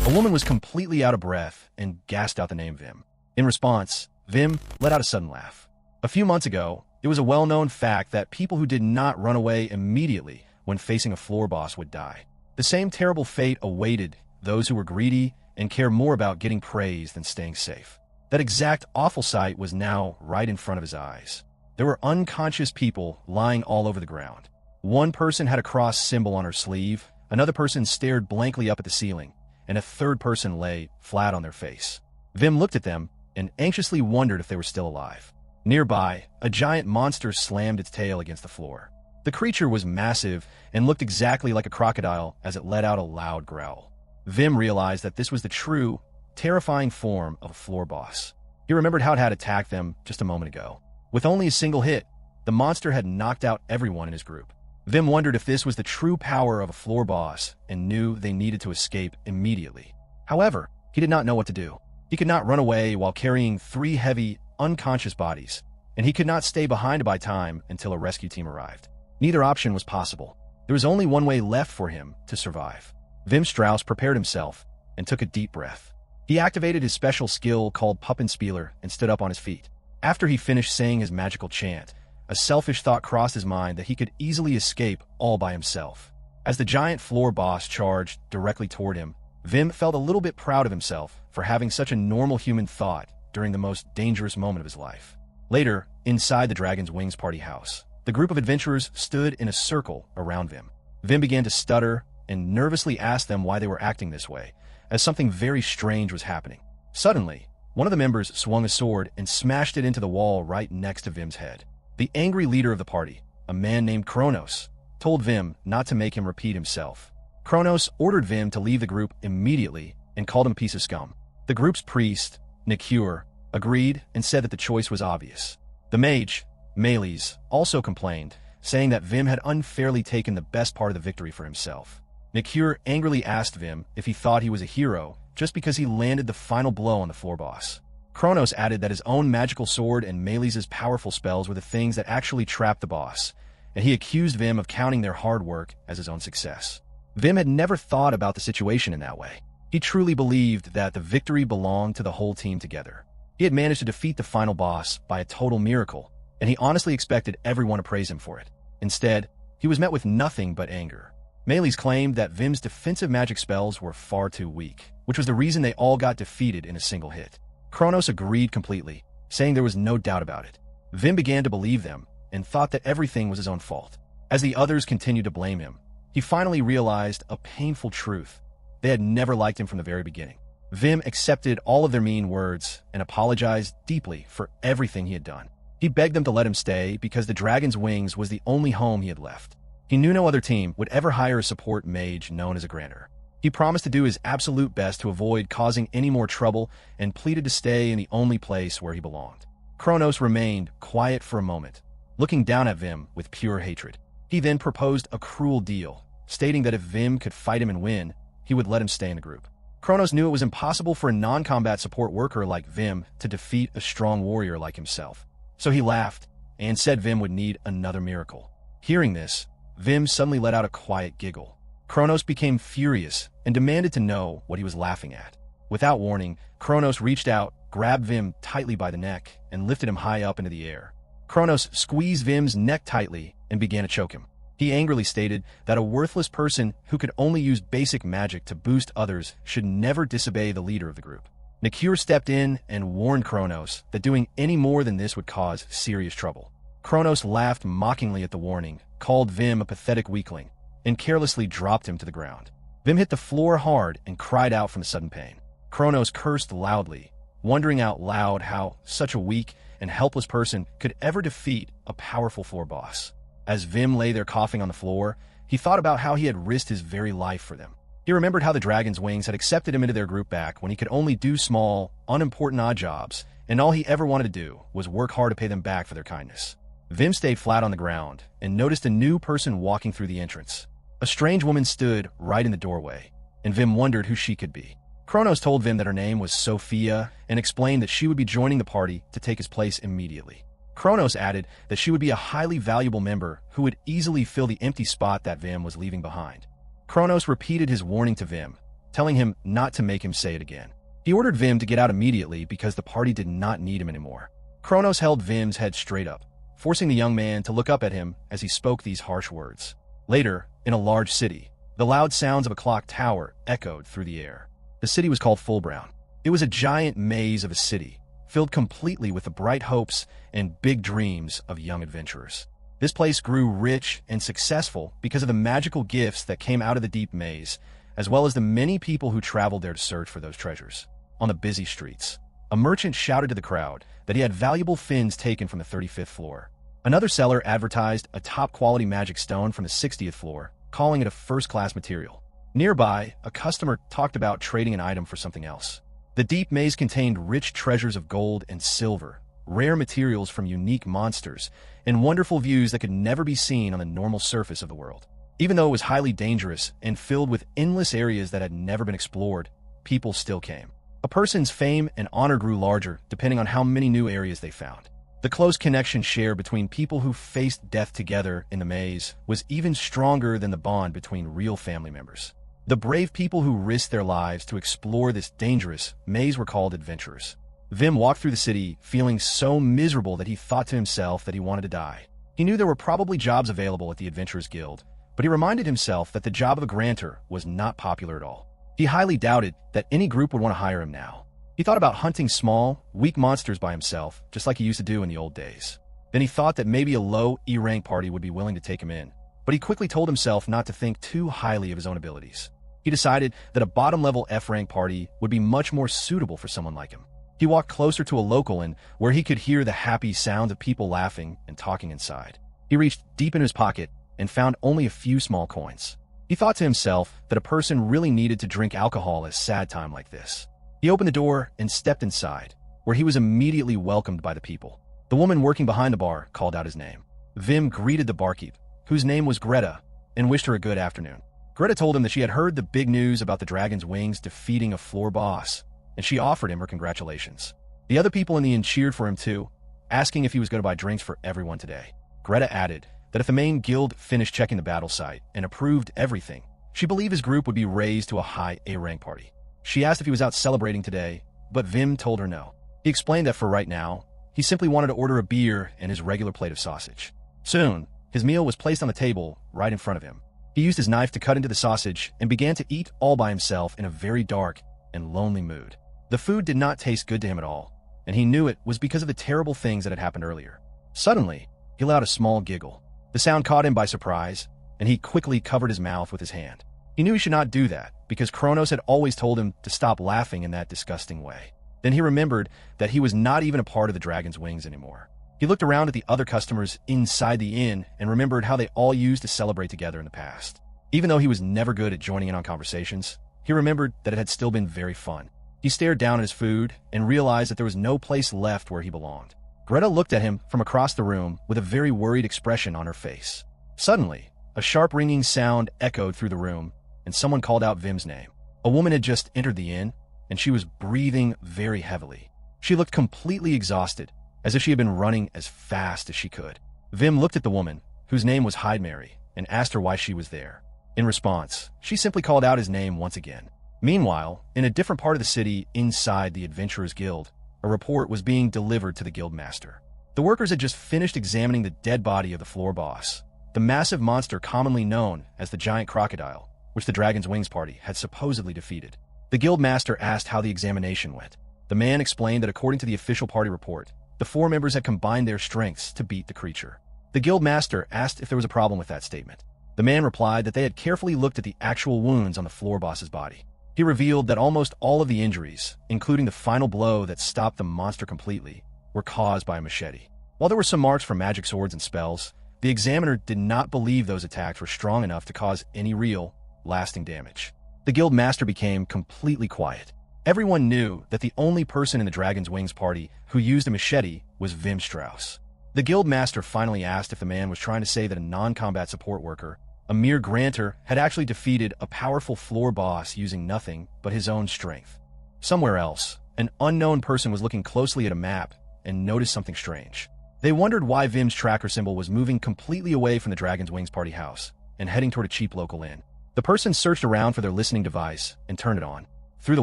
A woman was completely out of breath and gasped out the name Vim. In response, Vim let out a sudden laugh. A few months ago, it was a well-known fact that people who did not run away immediately when facing a floor boss would die. The same terrible fate awaited those who were greedy and cared more about getting praise than staying safe. That exact awful sight was now right in front of his eyes. There were unconscious people lying all over the ground. One person had a cross symbol on her sleeve, another person stared blankly up at the ceiling, and a third person lay flat on their face. Vim looked at them and anxiously wondered if they were still alive. Nearby, a giant monster slammed its tail against the floor. The creature was massive and looked exactly like a crocodile as it let out a loud growl. Vim realized that this was the true, terrifying form of a floor boss. He remembered how it had attacked them just a moment ago. With only a single hit, the monster had knocked out everyone in his group. Vim wondered if this was the true power of a floor boss and knew they needed to escape immediately. However, he did not know what to do. He could not run away while carrying 3 heavy, unconscious bodies, and he could not stay behind to buy time until a rescue team arrived. Neither option was possible. There was only one way left for him to survive. Wimme Strauss prepared himself and took a deep breath. He activated his special skill called Puppenspieler and stood up on his feet. After he finished saying his magical chant, a selfish thought crossed his mind that he could easily escape all by himself. As the giant floor boss charged directly toward him, Vim felt a little bit proud of himself for having such a normal human thought during the most dangerous moment of his life. Later, inside the Dragon's Wings party house, the group of adventurers stood in a circle around Vim. Vim began to stutter and nervously asked them why they were acting this way, as something very strange was happening. Suddenly, one of the members swung a sword and smashed it into the wall right next to Vim's head. The angry leader of the party, a man named Kronos, told Vim not to make him repeat himself. Kronos ordered Vim to leave the group immediately and called him a piece of scum. The group's priest, Nikur, agreed and said that the choice was obvious. The mage, Maze, also complained, saying that Vim had unfairly taken the best part of the victory for himself. Nikur angrily asked Vim if he thought he was a hero just because he landed the final blow on the floor boss. Kronos added that his own magical sword and Mazes' powerful spells were the things that actually trapped the boss, and he accused Vim of counting their hard work as his own success. Vim had never thought about the situation in that way. He truly believed that the victory belonged to the whole team together. He had managed to defeat the final boss by a total miracle, and he honestly expected everyone to praise him for it. Instead, he was met with nothing but anger. Maze claimed that Vim's defensive magic spells were far too weak, which was the reason they all got defeated in a single hit. Kronos agreed completely, saying there was no doubt about it. Vim began to believe them and thought that everything was his own fault. As the others continued to blame him, he finally realized a painful truth. They had never liked him from the very beginning. Vim accepted all of their mean words and apologized deeply for everything he had done. He begged them to let him stay because the Dragon's Wings was the only home he had left. He knew no other team would ever hire a support mage known as a grantor. He promised to do his absolute best to avoid causing any more trouble and pleaded to stay in the only place where he belonged. Kronos remained quiet for a moment, looking down at Vim with pure hatred. He then proposed a cruel deal, stating that if Vim could fight him and win, he would let him stay in the group. Kronos knew it was impossible for a non-combat support worker like Vim to defeat a strong warrior like himself. So he laughed and said Vim would need another miracle. Hearing this, Vim suddenly let out a quiet giggle. Kronos became furious and demanded to know what he was laughing at. Without warning, Kronos reached out, grabbed Vim tightly by the neck, and lifted him high up into the air. Kronos squeezed Vim's neck tightly and began to choke him. He angrily stated that a worthless person who could only use basic magic to boost others should never disobey the leader of the group. Nikur stepped in and warned Kronos that doing any more than this would cause serious trouble. Kronos laughed mockingly at the warning, called Vim a pathetic weakling, and carelessly dropped him to the ground. Vim hit the floor hard and cried out from the sudden pain. Kronos cursed loudly, wondering out loud how such a weak and helpless person could ever defeat a powerful floor boss. As Vim lay there coughing on the floor, he thought about how he had risked his very life for them. He remembered how the Dragon's Wings had accepted him into their group back when he could only do small, unimportant odd jobs, and all he ever wanted to do was work hard to pay them back for their kindness. Vim stayed flat on the ground and noticed a new person walking through the entrance. A strange woman stood right in the doorway, and Vim wondered who she could be. Kronos told Vim that her name was Sophia and explained that she would be joining the party to take his place immediately. Kronos added that she would be a highly valuable member who would easily fill the empty spot that Vim was leaving behind. Kronos repeated his warning to Vim, telling him not to make him say it again. He ordered Wimme to get out immediately because the party did not need him anymore. Kronos held Wimme's head straight up, forcing the young man to look up at him as he spoke these harsh words. Later, in a large city, the loud sounds of a clock tower echoed through the air. The city was called Fullbrown. It was a giant maze of a city, filled completely with the bright hopes and big dreams of young adventurers. This place grew rich and successful because of the magical gifts that came out of the deep maze, as well as the many people who traveled there to search for those treasures. On the busy streets, a merchant shouted to the crowd that he had valuable fins taken from the 35th floor. Another seller advertised a top-quality magic stone from the 60th floor, calling it a first-class material. Nearby, a customer talked about trading an item for something else. The deep maze contained rich treasures of gold and silver, rare materials from unique monsters, and wonderful views that could never be seen on the normal surface of the world. Even though it was highly dangerous and filled with endless areas that had never been explored, people still came. A person's fame and honor grew larger depending on how many new areas they found. The close connection shared between people who faced death together in the maze was even stronger than the bond between real family members. The brave people who risked their lives to explore this dangerous maze were called adventurers. Wimme walked through the city feeling so miserable that he thought to himself that he wanted to die. He knew there were probably jobs available at the Adventurers Guild, but he reminded himself that the job of a grantor was not popular at all. He highly doubted that any group would want to hire him now. He thought about hunting small, weak monsters by himself, just like he used to do in the old days. Then he thought that maybe a low E-rank party would be willing to take him in, but he quickly told himself not to think too highly of his own abilities. He decided that a bottom-level F-rank party would be much more suitable for someone like him. He walked closer to a local inn where he could hear the happy sound of people laughing and talking inside. He reached deep in his pocket and found only a few small coins. He thought to himself that a person really needed to drink alcohol at a sad time like this. He opened the door and stepped inside, where he was immediately welcomed by the people. The woman working behind the bar called out his name. Wimme greeted the barkeep, whose name was Greta, and wished her a good afternoon. Greta told him that she had heard the big news about the Dragon's Wings defeating a floor boss, and she offered him her congratulations. The other people in the inn cheered for him too, asking if he was going to buy drinks for everyone today. Greta added that if the main guild finished checking the battle site and approved everything, she believed his group would be raised to a high A-rank party. She asked if he was out celebrating today, but Wimme told her no. He explained that for right now, he simply wanted to order a beer and his regular plate of sausage. Soon, his meal was placed on the table right in front of him. He used his knife to cut into the sausage and began to eat all by himself in a very dark and lonely mood. The food did not taste good to him at all, and he knew it was because of the terrible things that had happened earlier. Suddenly, he let out a small giggle. The sound caught him by surprise, and he quickly covered his mouth with his hand. He knew he should not do that, because Kronos had always told him to stop laughing in that disgusting way. Then he remembered that he was not even a part of the Dragon's Wings anymore. He looked around at the other customers inside the inn and remembered how they all used to celebrate together in the past. Even though he was never good at joining in on conversations, he remembered that it had still been very fun. He stared down at his food and realized that there was no place left where he belonged. Greta looked at him from across the room with a very worried expression on her face. Suddenly, a sharp ringing sound echoed through the room, and someone called out Wimme's name. A woman had just entered the inn, and she was breathing very heavily. She looked completely exhausted, as if she had been running as fast as she could. Wimme looked at the woman, whose name was Heidemarie, and asked her why she was there. In response, she simply called out his name once again. Meanwhile, in a different part of the city inside the Adventurers Guild, a report was being delivered to the guildmaster. The workers had just finished examining the dead body of the floor boss, the massive monster commonly known as the giant crocodile, which the Dragon's Wings party had supposedly defeated. The guildmaster asked how the examination went. The man explained that according to the official party report, the 4 members had combined their strengths to beat the creature. The guildmaster asked if there was a problem with that statement. The man replied that they had carefully looked at the actual wounds on the floor boss's body. He revealed that almost all of the injuries, including the final blow that stopped the monster completely, were caused by a machete. While there were some marks from magic swords and spells, the examiner did not believe those attacks were strong enough to cause any real, lasting damage. The guildmaster became completely quiet. Everyone knew that the only person in the Dragon's Wings party who used a machete was Wimme Strauss. The guildmaster finally asked if the man was trying to say that a non-combat support worker, a mere grantor, had actually defeated a powerful floor boss using nothing but his own strength. Somewhere else, an unknown person was looking closely at a map and noticed something strange. They wondered why Wimme's tracker symbol was moving completely away from the Dragon's Wings party house and heading toward a cheap local inn. The person searched around for their listening device and turned it on. Through the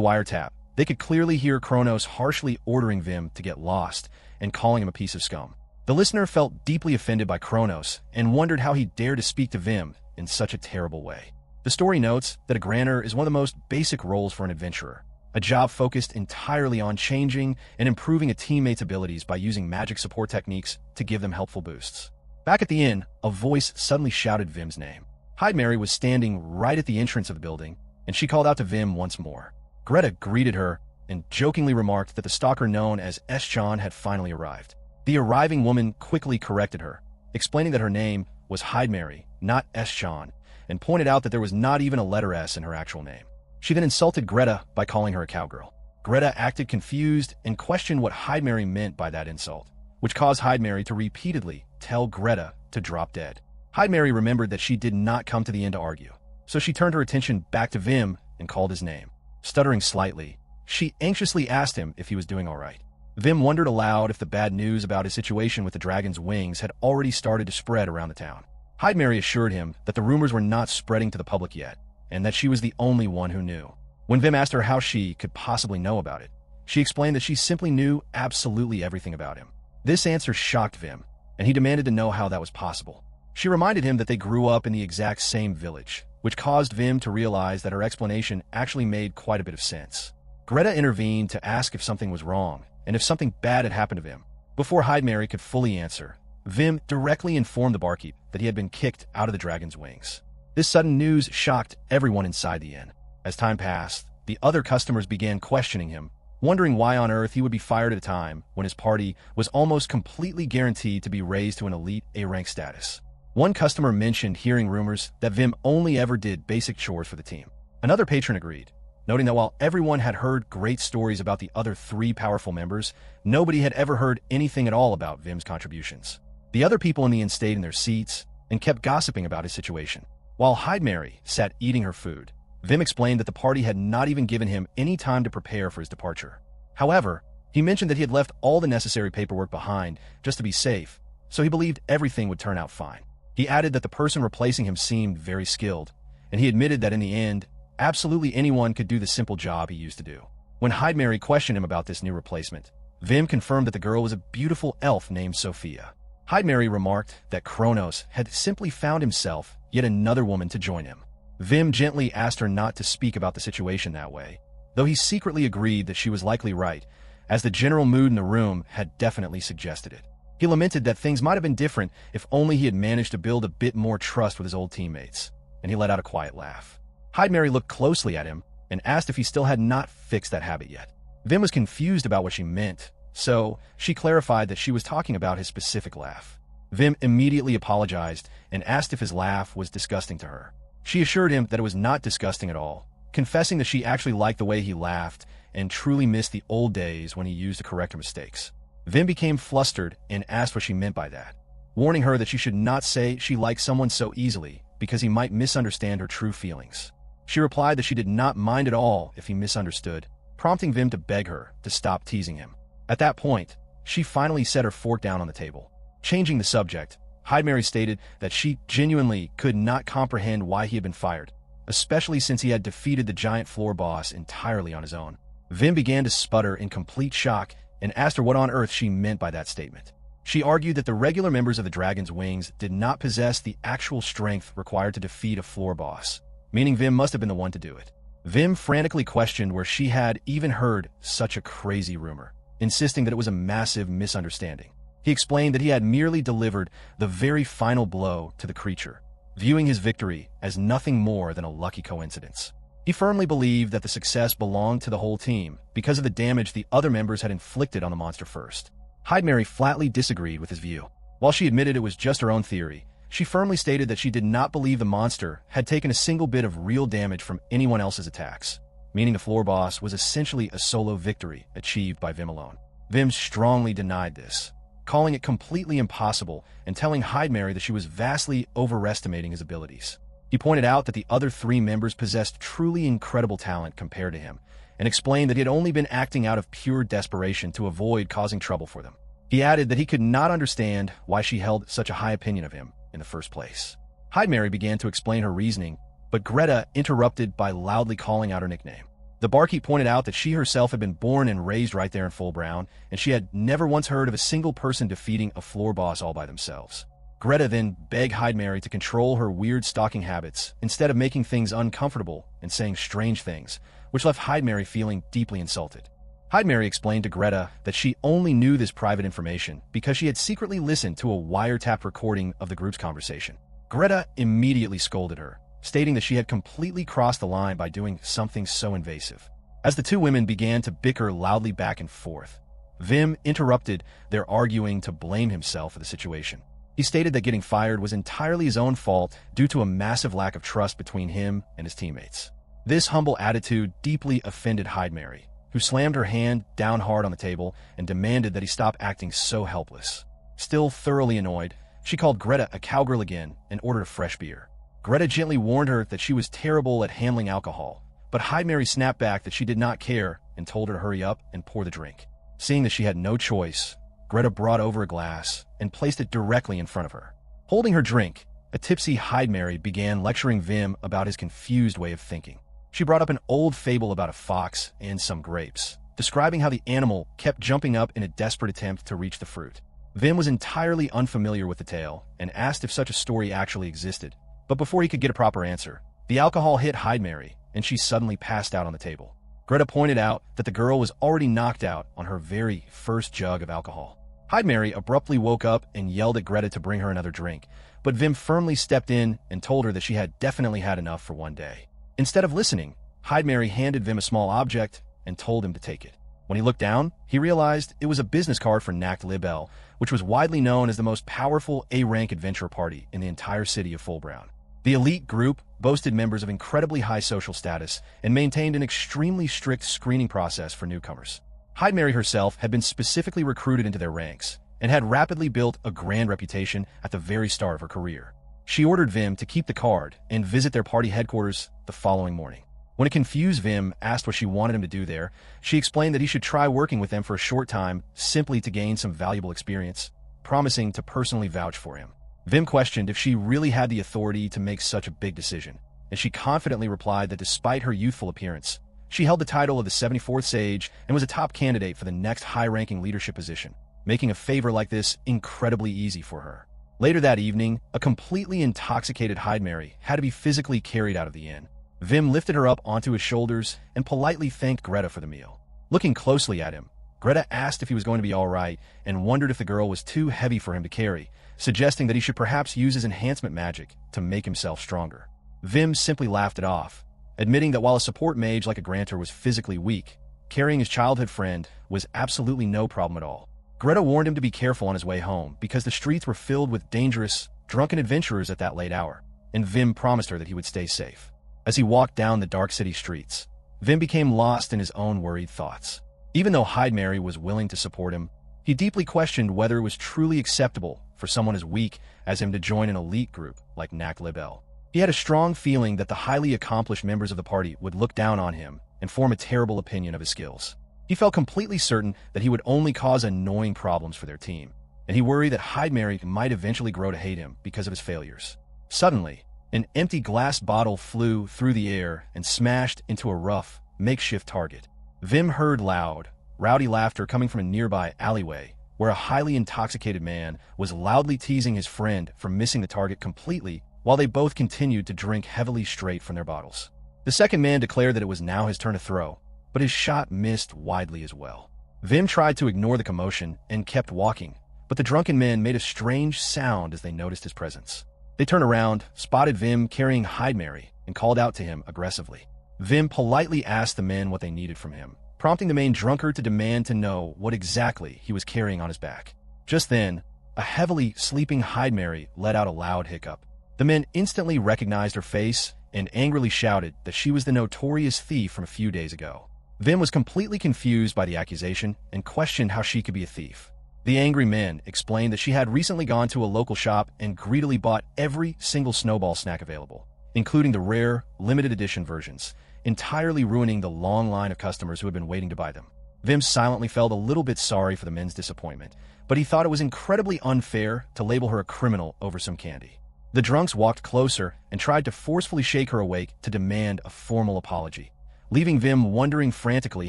wiretap, they could clearly hear Kronos harshly ordering Vim to get lost and calling him a piece of scum. The listener felt deeply offended by Kronos and wondered how he dared to speak to Vim in such a terrible way. The story notes that a granter is one of the most basic roles for an adventurer, a job focused entirely on changing and improving a teammate's abilities by using magic support techniques to give them helpful boosts. Back at the inn, a voice suddenly shouted Vim's name. Heidemarie was standing right at the entrance of the building, and she called out to Vim once more. Greta greeted her and jokingly remarked that the stalker known as Enchanter had finally arrived. The arriving woman quickly corrected her, explaining that her name was Heidemarie, not Enchanter, and pointed out that there was not even a letter S in her actual name. She then insulted Greta by calling her a cowgirl. Greta acted confused and questioned what Heidemarie meant by that insult, which caused Heidemarie to repeatedly tell Greta to drop dead. Heidemarie remembered that she did not come to the inn to argue, so she turned her attention back to Vim and called his name. Stuttering slightly, she anxiously asked him if he was doing all right. Vim wondered aloud if the bad news about his situation with the dragon's wings had already started to spread around the town. Heidemarie assured him that the rumors were not spreading to the public yet, and that she was the only one who knew. When Vim asked her how she could possibly know about it, she explained that she simply knew absolutely everything about him. This answer shocked Vim, and he demanded to know how that was possible. She reminded him that they grew up in the exact same village, which caused Vim to realize that her explanation actually made quite a bit of sense. Greta intervened to ask if something was wrong, and if something bad had happened to Vim. Before Heidemarie could fully answer, Vim directly informed the barkeep that he had been kicked out of the dragon's wings. This sudden news shocked everyone inside the inn. As time passed, the other customers began questioning him, wondering why on earth he would be fired at a time when his party was almost completely guaranteed to be raised to an elite A-rank status. One customer mentioned hearing rumors that Vim only ever did basic chores for the team. Another patron agreed, noting that while everyone had heard great stories about the other 3 powerful members, nobody had ever heard anything at all about Vim's contributions. The other people in the inn stayed in their seats and kept gossiping about his situation. While Heidemarie sat eating her food, Vim explained that the party had not even given him any time to prepare for his departure. However, he mentioned that he had left all the necessary paperwork behind just to be safe, so he believed everything would turn out fine. He added that the person replacing him seemed very skilled, and he admitted that in the end, absolutely anyone could do the simple job he used to do. When Heidemarie questioned him about this new replacement, Vim confirmed that the girl was a beautiful elf named Sophia. Heidemarie remarked that Kronos had simply found himself yet another woman to join him. Vim gently asked her not to speak about the situation that way, though he secretly agreed that she was likely right, as the general mood in the room had definitely suggested it. He lamented that things might have been different if only he had managed to build a bit more trust with his old teammates, and he let out a quiet laugh. Heidemarie looked closely at him and asked if he still had not fixed that habit yet. Vim was confused about what she meant, so she clarified that she was talking about his specific laugh. Vim immediately apologized and asked if his laugh was disgusting to her. She assured him that it was not disgusting at all, confessing that she actually liked the way he laughed and truly missed the old days when he used to correct her mistakes. Vim became flustered and asked what she meant by that, warning her that she should not say she liked someone so easily because he might misunderstand her true feelings. She replied that she did not mind at all if he misunderstood, prompting Vim to beg her to stop teasing him. At that point, she finally set her fork down on the table. Changing the subject, Heidemarie stated that she genuinely could not comprehend why he had been fired, especially since he had defeated the giant floor boss entirely on his own. Vim began to sputter in complete shock and asked her what on earth she meant by that statement. She argued that the regular members of the Dragon's Wings did not possess the actual strength required to defeat a floor boss, meaning Vim must have been the one to do it. Vim frantically questioned where she had even heard such a crazy rumor, insisting that it was a massive misunderstanding. He explained that he had merely delivered the very final blow to the creature, viewing his victory as nothing more than a lucky coincidence. He firmly believed that the success belonged to the whole team because of the damage the other members had inflicted on the monster first. Heidemarie flatly disagreed with his view. While she admitted it was just her own theory, she firmly stated that she did not believe the monster had taken a single bit of real damage from anyone else's attacks, meaning the floor boss was essentially a solo victory achieved by Vim alone. Vim strongly denied this, calling it completely impossible and telling Heidemarie that she was vastly overestimating his abilities. He pointed out that the other 3 members possessed truly incredible talent compared to him, and explained that he had only been acting out of pure desperation to avoid causing trouble for them. He added that he could not understand why she held such a high opinion of him in the first place. Heidemarie began to explain her reasoning, but Greta interrupted by loudly calling out her nickname. The barkeep pointed out that she herself had been born and raised right there in Full Brown, and she had never once heard of a single person defeating a floor boss all by themselves. Greta then begged Heidemarie to control her weird stalking habits instead of making things uncomfortable and saying strange things, which left Heidemarie feeling deeply insulted. Heidemarie explained to Greta that she only knew this private information because she had secretly listened to a wiretapped recording of the group's conversation. Greta immediately scolded her, stating that she had completely crossed the line by doing something so invasive. As the two women began to bicker loudly back and forth, Wimme interrupted their arguing to blame himself for the situation. He stated that getting fired was entirely his own fault due to a massive lack of trust between him and his teammates. This humble attitude deeply offended Heidemarie, who slammed her hand down hard on the table and demanded that he stop acting so helpless. Still thoroughly annoyed, she called Greta a cowgirl again and ordered a fresh beer. Greta gently warned her that she was terrible at handling alcohol, but Heidemarie snapped back that she did not care and told her to hurry up and pour the drink. Seeing that she had no choice, Greta brought over a glass and placed it directly in front of her. Holding her drink, a tipsy Heidemarie began lecturing Wimme about his confused way of thinking. She brought up an old fable about a fox and some grapes, describing how the animal kept jumping up in a desperate attempt to reach the fruit. Wimme was entirely unfamiliar with the tale and asked if such a story actually existed. But before he could get a proper answer, the alcohol hit Heidemarie, and she suddenly passed out on the table. Greta pointed out that the girl was already knocked out on her very first jug of alcohol. Heidemarie abruptly woke up and yelled at Greta to bring her another drink, but Wimme firmly stepped in and told her that she had definitely had enough for one day. Instead of listening, Heidemarie handed Wimme a small object and told him to take it. When he looked down, he realized it was a business card for Nacht Libel, which was widely known as the most powerful A-rank adventure party in the entire city of Full Brown. The elite group boasted members of incredibly high social status and maintained an extremely strict screening process for newcomers. Heidemarie herself had been specifically recruited into their ranks and had rapidly built a grand reputation at the very start of her career. She ordered Wimme to keep the card and visit their party headquarters the following morning. When a confused Wimme asked what she wanted him to do there, she explained that he should try working with them for a short time simply to gain some valuable experience, promising to personally vouch for him. Wimme questioned if she really had the authority to make such a big decision, and she confidently replied that despite her youthful appearance, she held the title of the 74th Sage and was a top candidate for the next high-ranking leadership position, making a favor like this incredibly easy for her. Later that evening, a completely intoxicated Heidemarie had to be physically carried out of the inn. Wimme lifted her up onto his shoulders and politely thanked Greta for the meal. Looking closely at him, Greta asked if he was going to be all right and wondered if the girl was too heavy for him to carry, suggesting that he should perhaps use his enhancement magic to make himself stronger. Wimme simply laughed it off, admitting that while a support mage like a Granter was physically weak, carrying his childhood friend was absolutely no problem at all. Greta warned him to be careful on his way home because the streets were filled with dangerous, drunken adventurers at that late hour, and Wimme promised her that he would stay safe. As he walked down the dark city streets, Wimme became lost in his own worried thoughts. Even though Heidemarie was willing to support him, he deeply questioned whether it was truly acceptable for someone as weak as him to join an elite group like Nacht Libel. He had a strong feeling that the highly accomplished members of the party would look down on him and form a terrible opinion of his skills. He felt completely certain that he would only cause annoying problems for their team, and he worried that Heidemarie might eventually grow to hate him because of his failures. Suddenly, an empty glass bottle flew through the air and smashed into a rough, makeshift target. Wimme heard loud, rowdy laughter coming from a nearby alleyway, where a highly intoxicated man was loudly teasing his friend for missing the target completely while they both continued to drink heavily straight from their bottles. The second man declared that it was now his turn to throw, but his shot missed widely as well. Wimme tried to ignore the commotion and kept walking, but the drunken men made a strange sound as they noticed his presence. They turned around, spotted Wimme carrying Heidemarie, and called out to him aggressively. Wimme politely asked the men what they needed from him, prompting the main drunkard to demand to know what exactly he was carrying on his back. Just then, a heavily sleeping Heidemarie let out a loud hiccup. The men instantly recognized her face and angrily shouted that she was the notorious thief from a few days ago. Wimme was completely confused by the accusation and questioned how she could be a thief. The angry men explained that she had recently gone to a local shop and greedily bought every single snowball snack available, including the rare, limited edition versions, entirely ruining the long line of customers who had been waiting to buy them. Wimme silently felt a little bit sorry for the men's disappointment, but he thought it was incredibly unfair to label her a criminal over some candy. The drunks walked closer and tried to forcefully shake her awake to demand a formal apology, leaving Wimme wondering frantically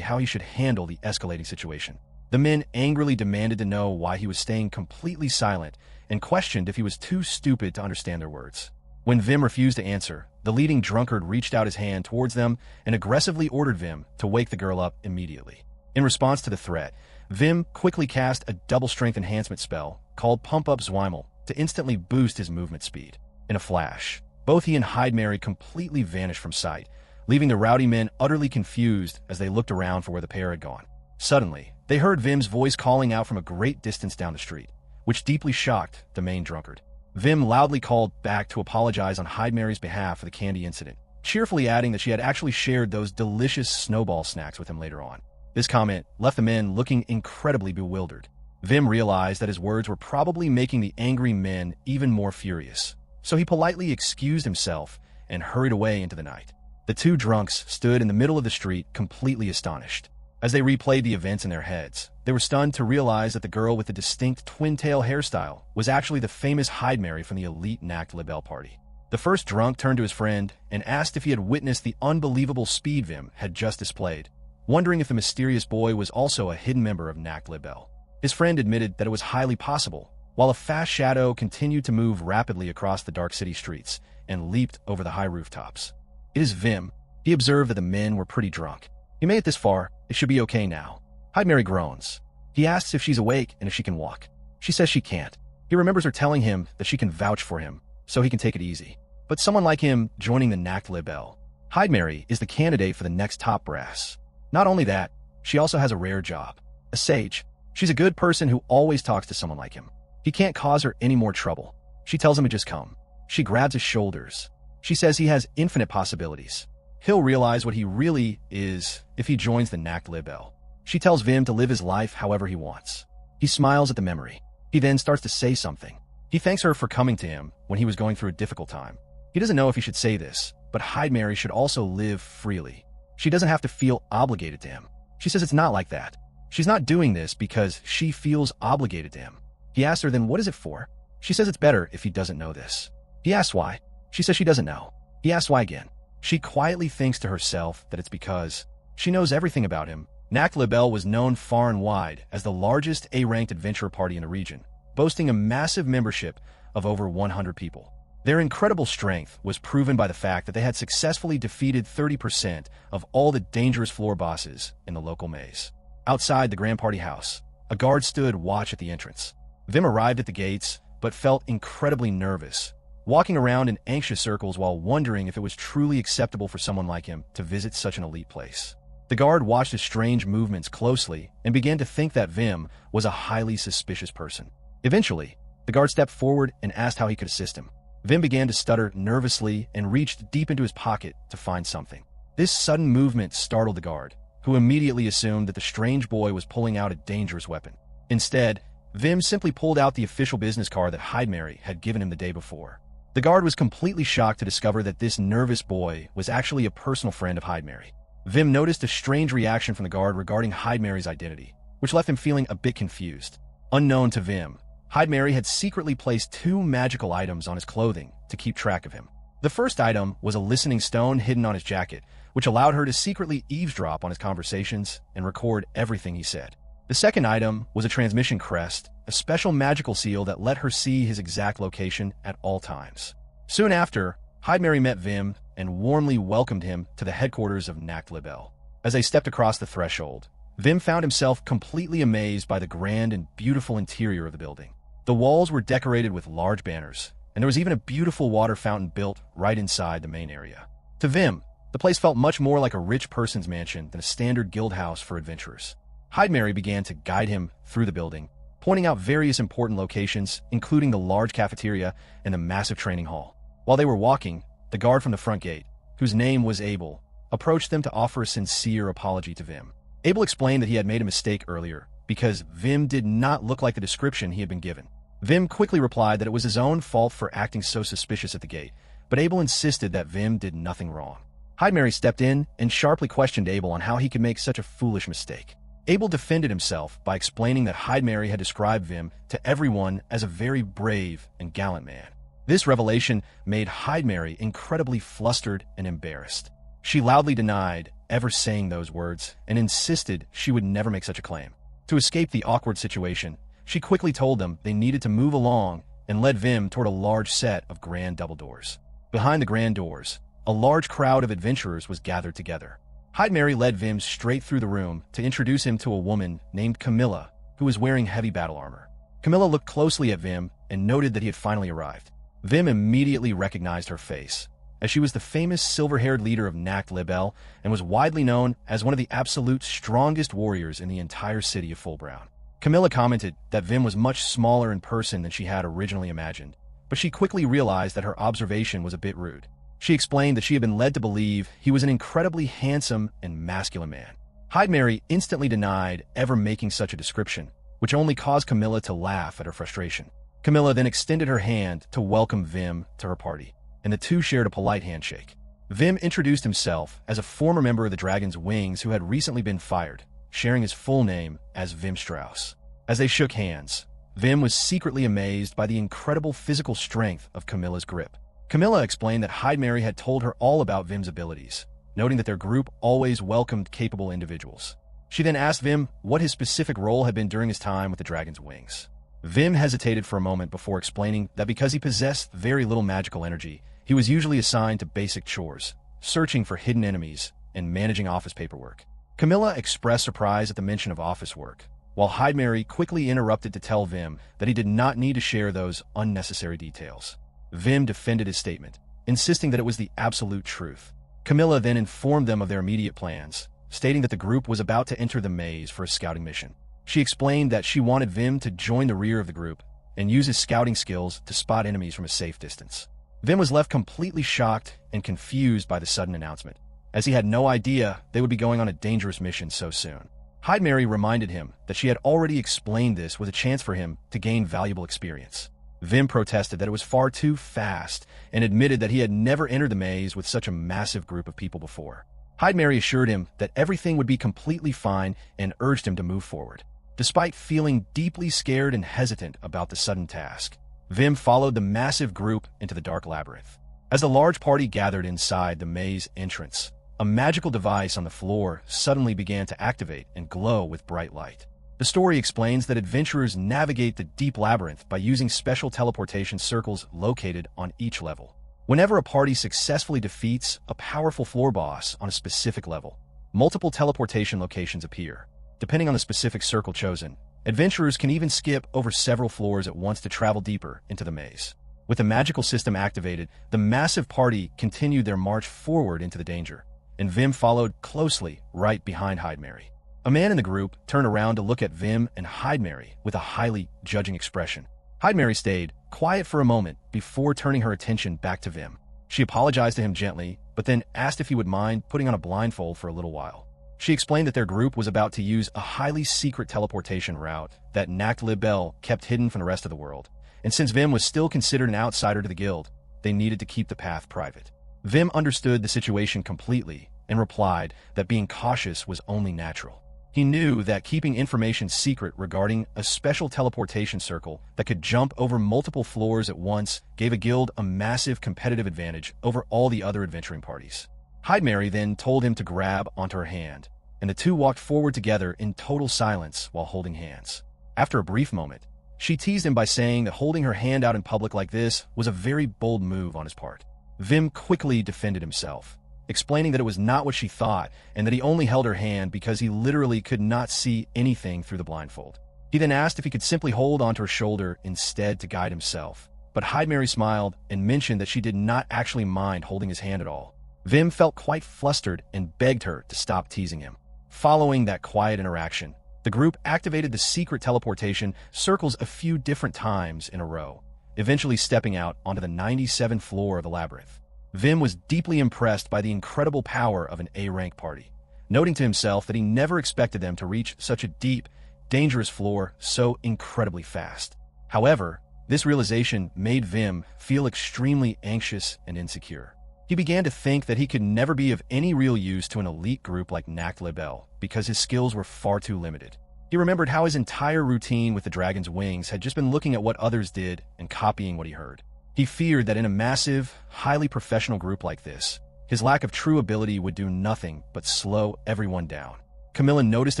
how he should handle the escalating situation. The men angrily demanded to know why he was staying completely silent and questioned if he was too stupid to understand their words. When Wimme refused to answer, the leading drunkard reached out his hand towards them and aggressively ordered Wimme to wake the girl up immediately. In response to the threat, Wimme quickly cast a double-strength enhancement spell called Pump Up Zwimmel to instantly boost his movement speed. In a flash, both he and Heidemarie completely vanished from sight, leaving the rowdy men utterly confused as they looked around for where the pair had gone. Suddenly, they heard Wimme's voice calling out from a great distance down the street, which deeply shocked the main drunkard. Wimme loudly called back to apologize on Heidemarie's behalf for the candy incident, cheerfully adding that she had actually shared those delicious snowball snacks with him later on. This comment left the men looking incredibly bewildered. Wimme realized that his words were probably making the angry men even more furious, so he politely excused himself and hurried away into the night. The two drunks stood in the middle of the street, completely astonished. As they replayed the events in their heads, they were stunned to realize that the girl with the distinct twin-tail hairstyle was actually the famous Heidemarie from the elite Nacht Libelle party. The first drunk turned to his friend and asked if he had witnessed the unbelievable speed Wimme had just displayed, wondering if the mysterious boy was also a hidden member of Nacht Libelle. His friend admitted that it was highly possible, while a fast shadow continued to move rapidly across the dark city streets and leaped over the high rooftops. "It is Wimme." He observed that the men were pretty drunk. "He made it this far. It should be okay now." Heidemarie groans. He asks if she's awake and if she can walk. She says she can't. He remembers her telling him that she can vouch for him, so he can take it easy. But someone like him joining the Nacht Libelle. Heidemarie is the candidate for the next top brass. Not only that, she also has a rare job. A sage. She's a good person who always talks to someone like him. He can't cause her any more trouble. She tells him to just come. She grabs his shoulders. She says he has infinite possibilities. He'll realize what he really is if he joins the Nacht Libelle. She tells Wimme to live his life however he wants. He smiles at the memory. He then starts to say something. He thanks her for coming to him when he was going through a difficult time. He doesn't know if he should say this, but Heidemarie should also live freely. She doesn't have to feel obligated to him. She says it's not like that. She's not doing this because she feels obligated to him. He asks her then what is it for? She says it's better if he doesn't know this. He asks why. She says she doesn't know. He asks why again. She quietly thinks to herself that it's because she knows everything about him. Nacht Libelle was known far and wide as the largest A-ranked adventurer party in the region, boasting a massive membership of over 100 people. Their incredible strength was proven by the fact that they had successfully defeated 30% of all the dangerous floor bosses in the local maze. Outside the grand party house, a guard stood watch at the entrance. Wimme arrived at the gates, but felt incredibly nervous, walking around in anxious circles while wondering if it was truly acceptable for someone like him to visit such an elite place. The guard watched his strange movements closely and began to think that Wimme was a highly suspicious person. Eventually, the guard stepped forward and asked how he could assist him. Wimme began to stutter nervously and reached deep into his pocket to find something. This sudden movement startled the guard, who immediately assumed that the strange boy was pulling out a dangerous weapon. Instead, Wimme simply pulled out the official business card that Heidemarie had given him the day before. The guard was completely shocked to discover that this nervous boy was actually a personal friend of Heidemarie. Wimme noticed a strange reaction from the guard regarding Heidemarie's identity, which left him feeling a bit confused. Unknown to Wimme, Heidemarie had secretly placed two magical items on his clothing to keep track of him. The first item was a listening stone hidden on his jacket, which allowed her to secretly eavesdrop on his conversations and record everything he said. The second item was a transmission crest, a special magical seal that let her see his exact location at all times. Soon after, Heidemarie met Wimme and warmly welcomed him to the headquarters of Nacht Libelle. As they stepped across the threshold, Wimme found himself completely amazed by the grand and beautiful interior of the building. The walls were decorated with large banners, and there was even a beautiful water fountain built right inside the main area. To Wimme, the place felt much more like a rich person's mansion than a standard guild house for adventurers. Heidemarie began to guide him through the building, pointing out various important locations, including the large cafeteria and the massive training hall. While they were walking, the guard from the front gate, whose name was Abel, approached them to offer a sincere apology to Wimme. Abel explained that he had made a mistake earlier because Wimme did not look like the description he had been given. Wimme quickly replied that it was his own fault for acting so suspicious at the gate, but Abel insisted that Wimme did nothing wrong. Heidemarie stepped in and sharply questioned Abel on how he could make such a foolish mistake. Abel defended himself by explaining that Heidemarie had described Wimme to everyone as a very brave and gallant man. This revelation made Heidemarie incredibly flustered and embarrassed. She loudly denied ever saying those words and insisted she would never make such a claim. To escape the awkward situation, she quickly told them they needed to move along and led Wimme toward a large set of grand double doors. Behind the grand doors, a large crowd of adventurers was gathered together. Heidemarie led Wimme straight through the room to introduce him to a woman named Camilla, who was wearing heavy battle armor. Camilla looked closely at Wimme and noted that he had finally arrived. Wimme immediately recognized her face, as she was the famous silver-haired leader of Nacht Libel and was widely known as one of the absolute strongest warriors in the entire city of Fullbrown. Camilla commented that Wimme was much smaller in person than she had originally imagined, but she quickly realized that her observation was a bit rude. She explained that she had been led to believe he was an incredibly handsome and masculine man. Heidemarie instantly denied ever making such a description, which only caused Camilla to laugh at her frustration. Camilla then extended her hand to welcome Wimme to her party, and the two shared a polite handshake. Wimme introduced himself as a former member of the Dragon's Wings who had recently been fired, sharing his full name as Wimme Strauss. As they shook hands, Wimme was secretly amazed by the incredible physical strength of Camilla's grip. Camilla explained that Heidemarie had told her all about Wimme's abilities, noting that their group always welcomed capable individuals. She then asked Wimme what his specific role had been during his time with the Dragon's Wings. Wimme hesitated for a moment before explaining that because he possessed very little magical energy, he was usually assigned to basic chores, searching for hidden enemies, and managing office paperwork. Camilla expressed surprise at the mention of office work, while Heidemarie quickly interrupted to tell Wimme that he did not need to share those unnecessary details. Wimme defended his statement, insisting that it was the absolute truth. Camilla then informed them of their immediate plans, stating that the group was about to enter the maze for a scouting mission. She explained that she wanted Wimme to join the rear of the group and use his scouting skills to spot enemies from a safe distance. Wimme was left completely shocked and confused by the sudden announcement, as he had no idea they would be going on a dangerous mission so soon. Heidemarie reminded him that she had already explained this was a chance for him to gain valuable experience. Wimme protested that it was far too fast and admitted that he had never entered the maze with such a massive group of people before. Heidemarie assured him that everything would be completely fine and urged him to move forward. Despite feeling deeply scared and hesitant about the sudden task, Wimme followed the massive group into the dark labyrinth. As the large party gathered inside the maze entrance, a magical device on the floor suddenly began to activate and glow with bright light. The story explains that adventurers navigate the deep labyrinth by using special teleportation circles located on each level. Whenever a party successfully defeats a powerful floor boss on a specific level, multiple teleportation locations appear. Depending on the specific circle chosen, adventurers can even skip over several floors at once to travel deeper into the maze. With the magical system activated, the massive party continued their march forward into the danger, and Wimme followed closely right behind Heidemarie. A man in the group turned around to look at Wimme and Heidemarie with a highly judging expression. Heidemarie stayed quiet for a moment before turning her attention back to Wimme. She apologized to him gently, but then asked if he would mind putting on a blindfold for a little while. She explained that their group was about to use a highly secret teleportation route that Nacht Libel kept hidden from the rest of the world, and since Wimme was still considered an outsider to the guild, they needed to keep the path private. Wimme understood the situation completely and replied that being cautious was only natural. He knew that keeping information secret regarding a special teleportation circle that could jump over multiple floors at once gave a guild a massive competitive advantage over all the other adventuring parties. Heidemarie then told him to grab onto her hand, and the two walked forward together in total silence while holding hands. After a brief moment, she teased him by saying that holding her hand out in public like this was a very bold move on his part. Wimme quickly defended himself, explaining that it was not what she thought and that he only held her hand because he literally could not see anything through the blindfold. He then asked if he could simply hold onto her shoulder instead to guide himself, but Heidemarie smiled and mentioned that she did not actually mind holding his hand at all. Wimme felt quite flustered and begged her to stop teasing him. Following that quiet interaction, the group activated the secret teleportation circles a few different times in a row, eventually stepping out onto the 97th floor of the labyrinth. Wimme was deeply impressed by the incredible power of an A-rank party, noting to himself that he never expected them to reach such a deep, dangerous floor so incredibly fast. However, this realization made Wimme feel extremely anxious and insecure. He began to think that he could never be of any real use to an elite group like Nacht Libel because his skills were far too limited. He remembered how his entire routine with the Dragon's Wings had just been looking at what others did and copying what he heard. He feared that in a massive, highly professional group like this, his lack of true ability would do nothing but slow everyone down. Camilla noticed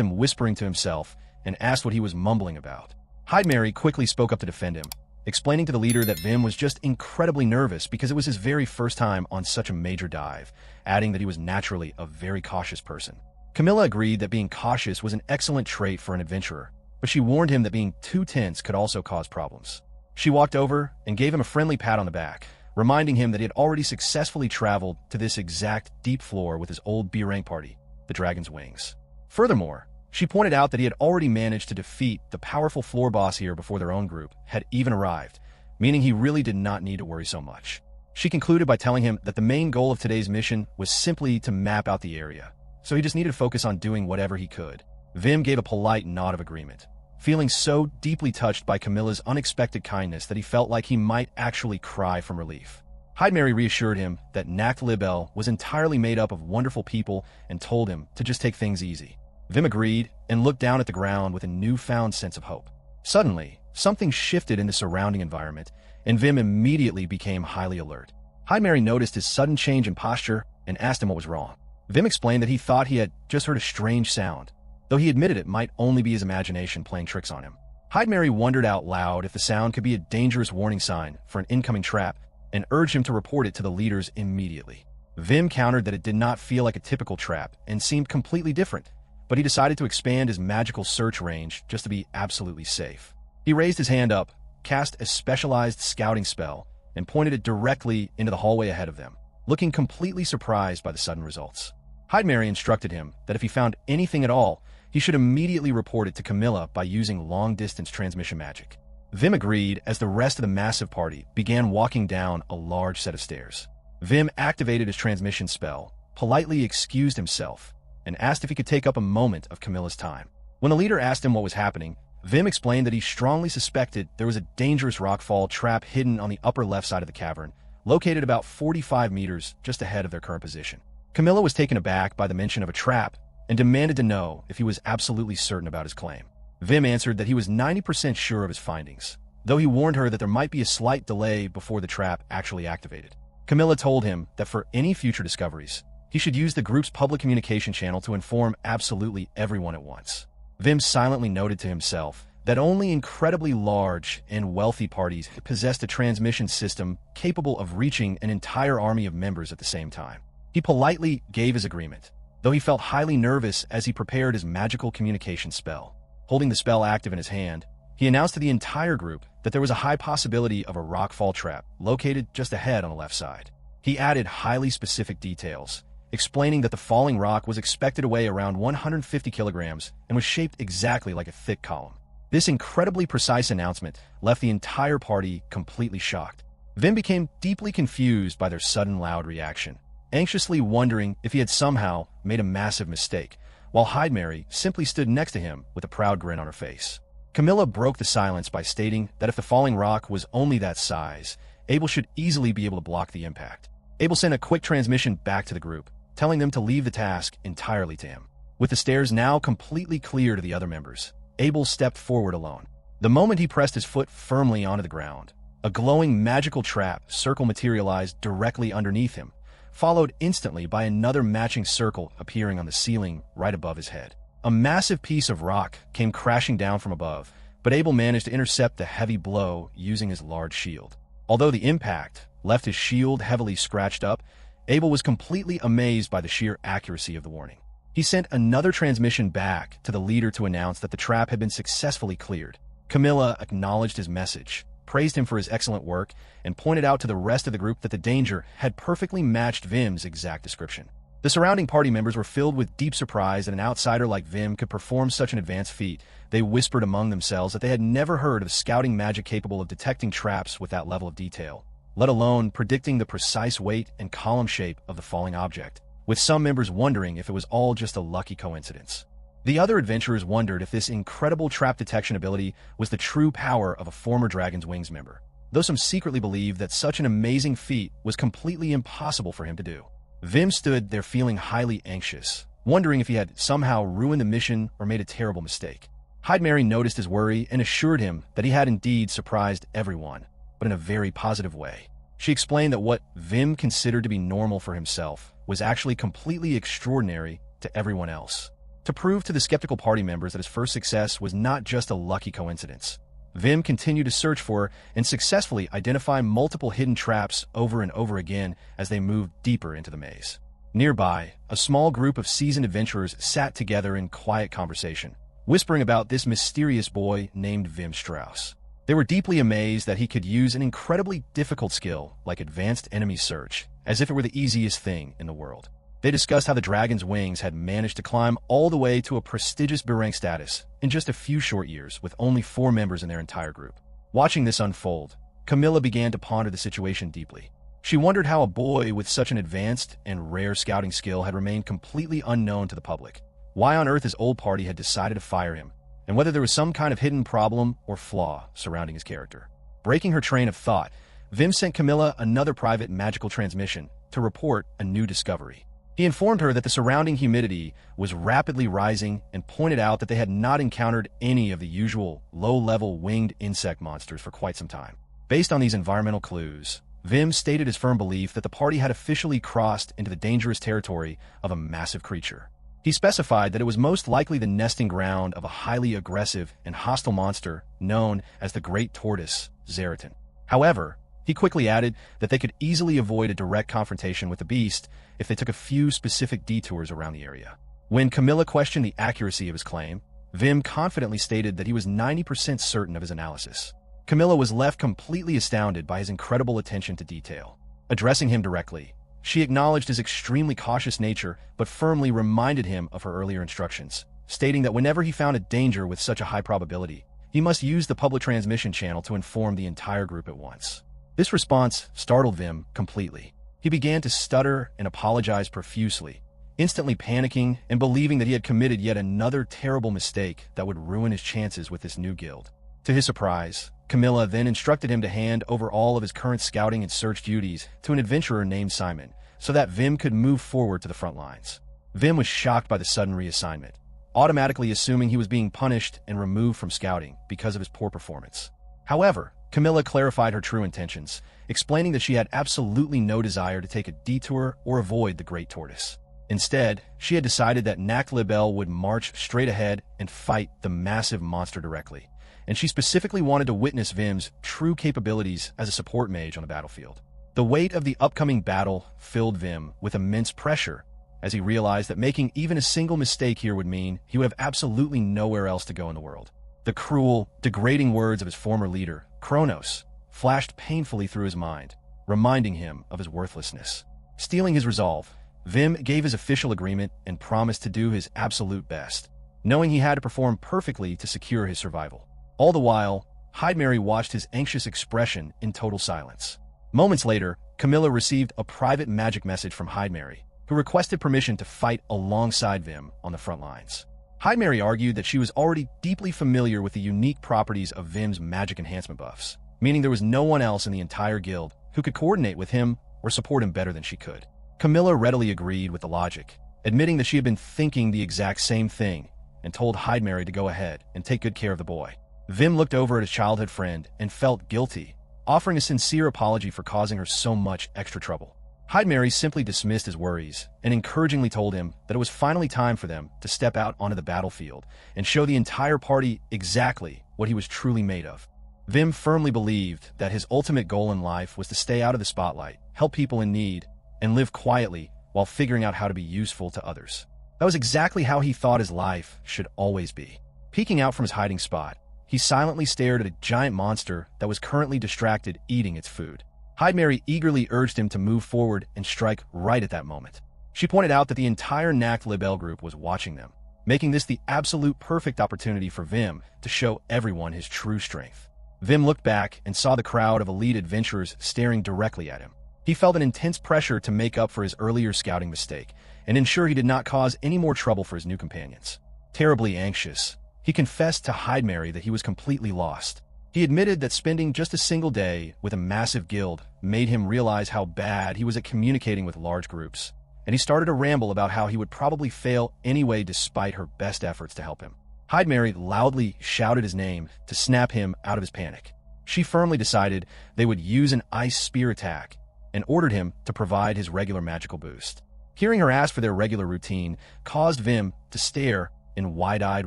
him whispering to himself and asked what he was mumbling about. Heidemarie quickly spoke up to defend him, explaining to the leader that Wimme was just incredibly nervous because it was his very first time on such a major dive, adding that he was naturally a very cautious person. Camilla agreed that being cautious was an excellent trait for an adventurer, but she warned him that being too tense could also cause problems. She walked over and gave him a friendly pat on the back, reminding him that he had already successfully traveled to this exact deep floor with his old B-rank party, the Dragon's Wings. Furthermore, she pointed out that he had already managed to defeat the powerful floor boss here before their own group had even arrived, meaning he really did not need to worry so much. She concluded by telling him that the main goal of today's mission was simply to map out the area, so he just needed to focus on doing whatever he could. Wimme gave a polite nod of agreement, feeling so deeply touched by Camilla's unexpected kindness that he felt like he might actually cry from relief. Heidemarie reassured him that Nacht Libel was entirely made up of wonderful people and told him to just take things easy. Wimme agreed and looked down at the ground with a newfound sense of hope. Suddenly, something shifted in the surrounding environment, and Wimme immediately became highly alert. Heidemarie noticed his sudden change in posture and asked him what was wrong. Wimme explained that he thought he had just heard a strange sound, though he admitted it might only be his imagination playing tricks on him. Heidemarie wondered out loud if the sound could be a dangerous warning sign for an incoming trap and urged him to report it to the leaders immediately. Wimme countered that it did not feel like a typical trap and seemed completely different, but he decided to expand his magical search range just to be absolutely safe. He raised his hand up, cast a specialized scouting spell, and pointed it directly into the hallway ahead of them, looking completely surprised by the sudden results. Heidemarie instructed him that if he found anything at all, he should immediately report it to Camilla by using long-distance transmission magic. Wimme agreed as the rest of the massive party began walking down a large set of stairs. Wimme activated his transmission spell, politely excused himself, and asked if he could take up a moment of Camilla's time. When the leader asked him what was happening, Wimme explained that he strongly suspected there was a dangerous rockfall trap hidden on the upper left side of the cavern, located about 45 meters just ahead of their current position. Camilla was taken aback by the mention of a trap and demanded to know if he was absolutely certain about his claim. Wimme answered that he was 90% sure of his findings, though he warned her that there might be a slight delay before the trap actually activated. Camilla told him that for any future discoveries, he should use the group's public communication channel to inform absolutely everyone at once. Wimme silently noted to himself that only incredibly large and wealthy parties possessed a transmission system capable of reaching an entire army of members at the same time. He politely gave his agreement, though he felt highly nervous as he prepared his magical communication spell. Holding the spell active in his hand, he announced to the entire group that there was a high possibility of a rockfall trap located just ahead on the left side. He added highly specific details, explaining that the falling rock was expected to weigh around 150 kilograms and was shaped exactly like a thick column. This incredibly precise announcement left the entire party completely shocked. Wimme became deeply confused by their sudden loud reaction, anxiously wondering if he had somehow made a massive mistake, while Heidemarie simply stood next to him with a proud grin on her face. Camilla broke the silence by stating that if the falling rock was only that size, Abel should easily be able to block the impact. Abel sent a quick transmission back to the group, telling them to leave the task entirely to him. With the stairs now completely clear to the other members, Abel stepped forward alone. The moment he pressed his foot firmly onto the ground, a glowing magical trap circle materialized directly underneath him, followed instantly by another matching circle appearing on the ceiling right above his head. A massive piece of rock came crashing down from above, but Abel managed to intercept the heavy blow using his large shield. Although the impact left his shield heavily scratched up, Abel was completely amazed by the sheer accuracy of the warning. He sent another transmission back to the leader to announce that the trap had been successfully cleared. Camilla acknowledged his message, praised him for his excellent work, and pointed out to the rest of the group that the danger had perfectly matched Wimme's exact description. The surrounding party members were filled with deep surprise that an outsider like Wimme could perform such an advanced feat. They whispered among themselves that they had never heard of scouting magic capable of detecting traps with that level of detail, let alone predicting the precise weight and column shape of the falling object, with some members wondering if it was all just a lucky coincidence. The other adventurers wondered if this incredible trap detection ability was the true power of a former Dragon's Wings member, though some secretly believed that such an amazing feat was completely impossible for him to do. Wimme stood there feeling highly anxious, wondering if he had somehow ruined the mission or made a terrible mistake. Heidemarie noticed his worry and assured him that he had indeed surprised everyone, but in a very positive way. She explained that what Wimme considered to be normal for himself was actually completely extraordinary to everyone else. To prove to the skeptical party members that his first success was not just a lucky coincidence, Wimme continued to search for and successfully identify multiple hidden traps over and over again as they moved deeper into the maze. Nearby, a small group of seasoned adventurers sat together in quiet conversation, whispering about this mysterious boy named Wimme Strauss. They were deeply amazed that he could use an incredibly difficult skill like advanced enemy search, as if it were the easiest thing in the world. They discussed how the dragon's wings had managed to climb all the way to a prestigious B-rank status in just a few short years, with only 4 members in their entire group. Watching this unfold, Camilla began to ponder the situation deeply. She wondered how a boy with such an advanced and rare scouting skill had remained completely unknown to the public, why on earth his old party had decided to fire him, and whether there was some kind of hidden problem or flaw surrounding his character. Breaking her train of thought, Wimme sent Camilla another private magical transmission to report a new discovery. He informed her that the surrounding humidity was rapidly rising and pointed out that they had not encountered any of the usual low-level winged insect monsters for quite some time. Based on these environmental clues, Wimme stated his firm belief that the party had officially crossed into the dangerous territory of a massive creature. He specified that it was most likely the nesting ground of a highly aggressive and hostile monster known as the Great Tortoise, Zeratin. However, he quickly added that they could easily avoid a direct confrontation with the beast if they took a few specific detours around the area. When Camilla questioned the accuracy of his claim, Wimme confidently stated that he was 90% certain of his analysis. Camilla was left completely astounded by his incredible attention to detail. Addressing him directly, she acknowledged his extremely cautious nature but firmly reminded him of her earlier instructions, stating that whenever he found a danger with such a high probability, he must use the public transmission channel to inform the entire group at once. This response startled Wimme completely. He began to stutter and apologize profusely, instantly panicking and believing that he had committed yet another terrible mistake that would ruin his chances with this new guild. To his surprise, Camilla then instructed him to hand over all of his current scouting and search duties to an adventurer named Simon, so that Wimme could move forward to the front lines. Wimme was shocked by the sudden reassignment, automatically assuming he was being punished and removed from scouting because of his poor performance. However, Camilla clarified her true intentions, explaining that she had absolutely no desire to take a detour or avoid the Great Tortoise. Instead, she had decided that Nacht-Libel would march straight ahead and fight the massive monster directly, and she specifically wanted to witness Wimme's true capabilities as a support mage on the battlefield. The weight of the upcoming battle filled Wimme with immense pressure, as he realized that making even a single mistake here would mean he would have absolutely nowhere else to go in the world. The cruel, degrading words of his former leader, Kronos, flashed painfully through his mind, reminding him of his worthlessness. Stealing his resolve, Wimme gave his official agreement and promised to do his absolute best, knowing he had to perform perfectly to secure his survival. All the while, Heidemarie watched his anxious expression in total silence. Moments later, Camilla received a private magic message from Heidemarie, who requested permission to fight alongside Wimme on the front lines. Heidemarie argued that she was already deeply familiar with the unique properties of Wimme's magic enhancement buffs, meaning there was no one else in the entire guild who could coordinate with him or support him better than she could. Camilla readily agreed with the logic, admitting that she had been thinking the exact same thing, and told Heidemarie to go ahead and take good care of the boy. Wimme looked over at his childhood friend and felt guilty, offering a sincere apology for causing her so much extra trouble. Heidemarie simply dismissed his worries and encouragingly told him that it was finally time for them to step out onto the battlefield and show the entire party exactly what he was truly made of. Wimme firmly believed that his ultimate goal in life was to stay out of the spotlight, help people in need, and live quietly while figuring out how to be useful to others. That was exactly how he thought his life should always be. Peeking out from his hiding spot, he silently stared at a giant monster that was currently distracted eating its food. Heidemarie eagerly urged him to move forward and strike right at that moment. She pointed out that the entire Nacht-Libel group was watching them, making this the absolute perfect opportunity for Wimme to show everyone his true strength. Wimme looked back and saw the crowd of elite adventurers staring directly at him. He felt an intense pressure to make up for his earlier scouting mistake and ensure he did not cause any more trouble for his new companions. Terribly anxious, he confessed to Heidemarie that he was completely lost. He admitted that spending just a single day with a massive guild made him realize how bad he was at communicating with large groups, and he started to ramble about how he would probably fail anyway despite her best efforts to help him. Heidemarie loudly shouted his name to snap him out of his panic. She firmly decided they would use an ice spear attack and ordered him to provide his regular magical boost. Hearing her ask for their regular routine caused Wimme to stare in wide-eyed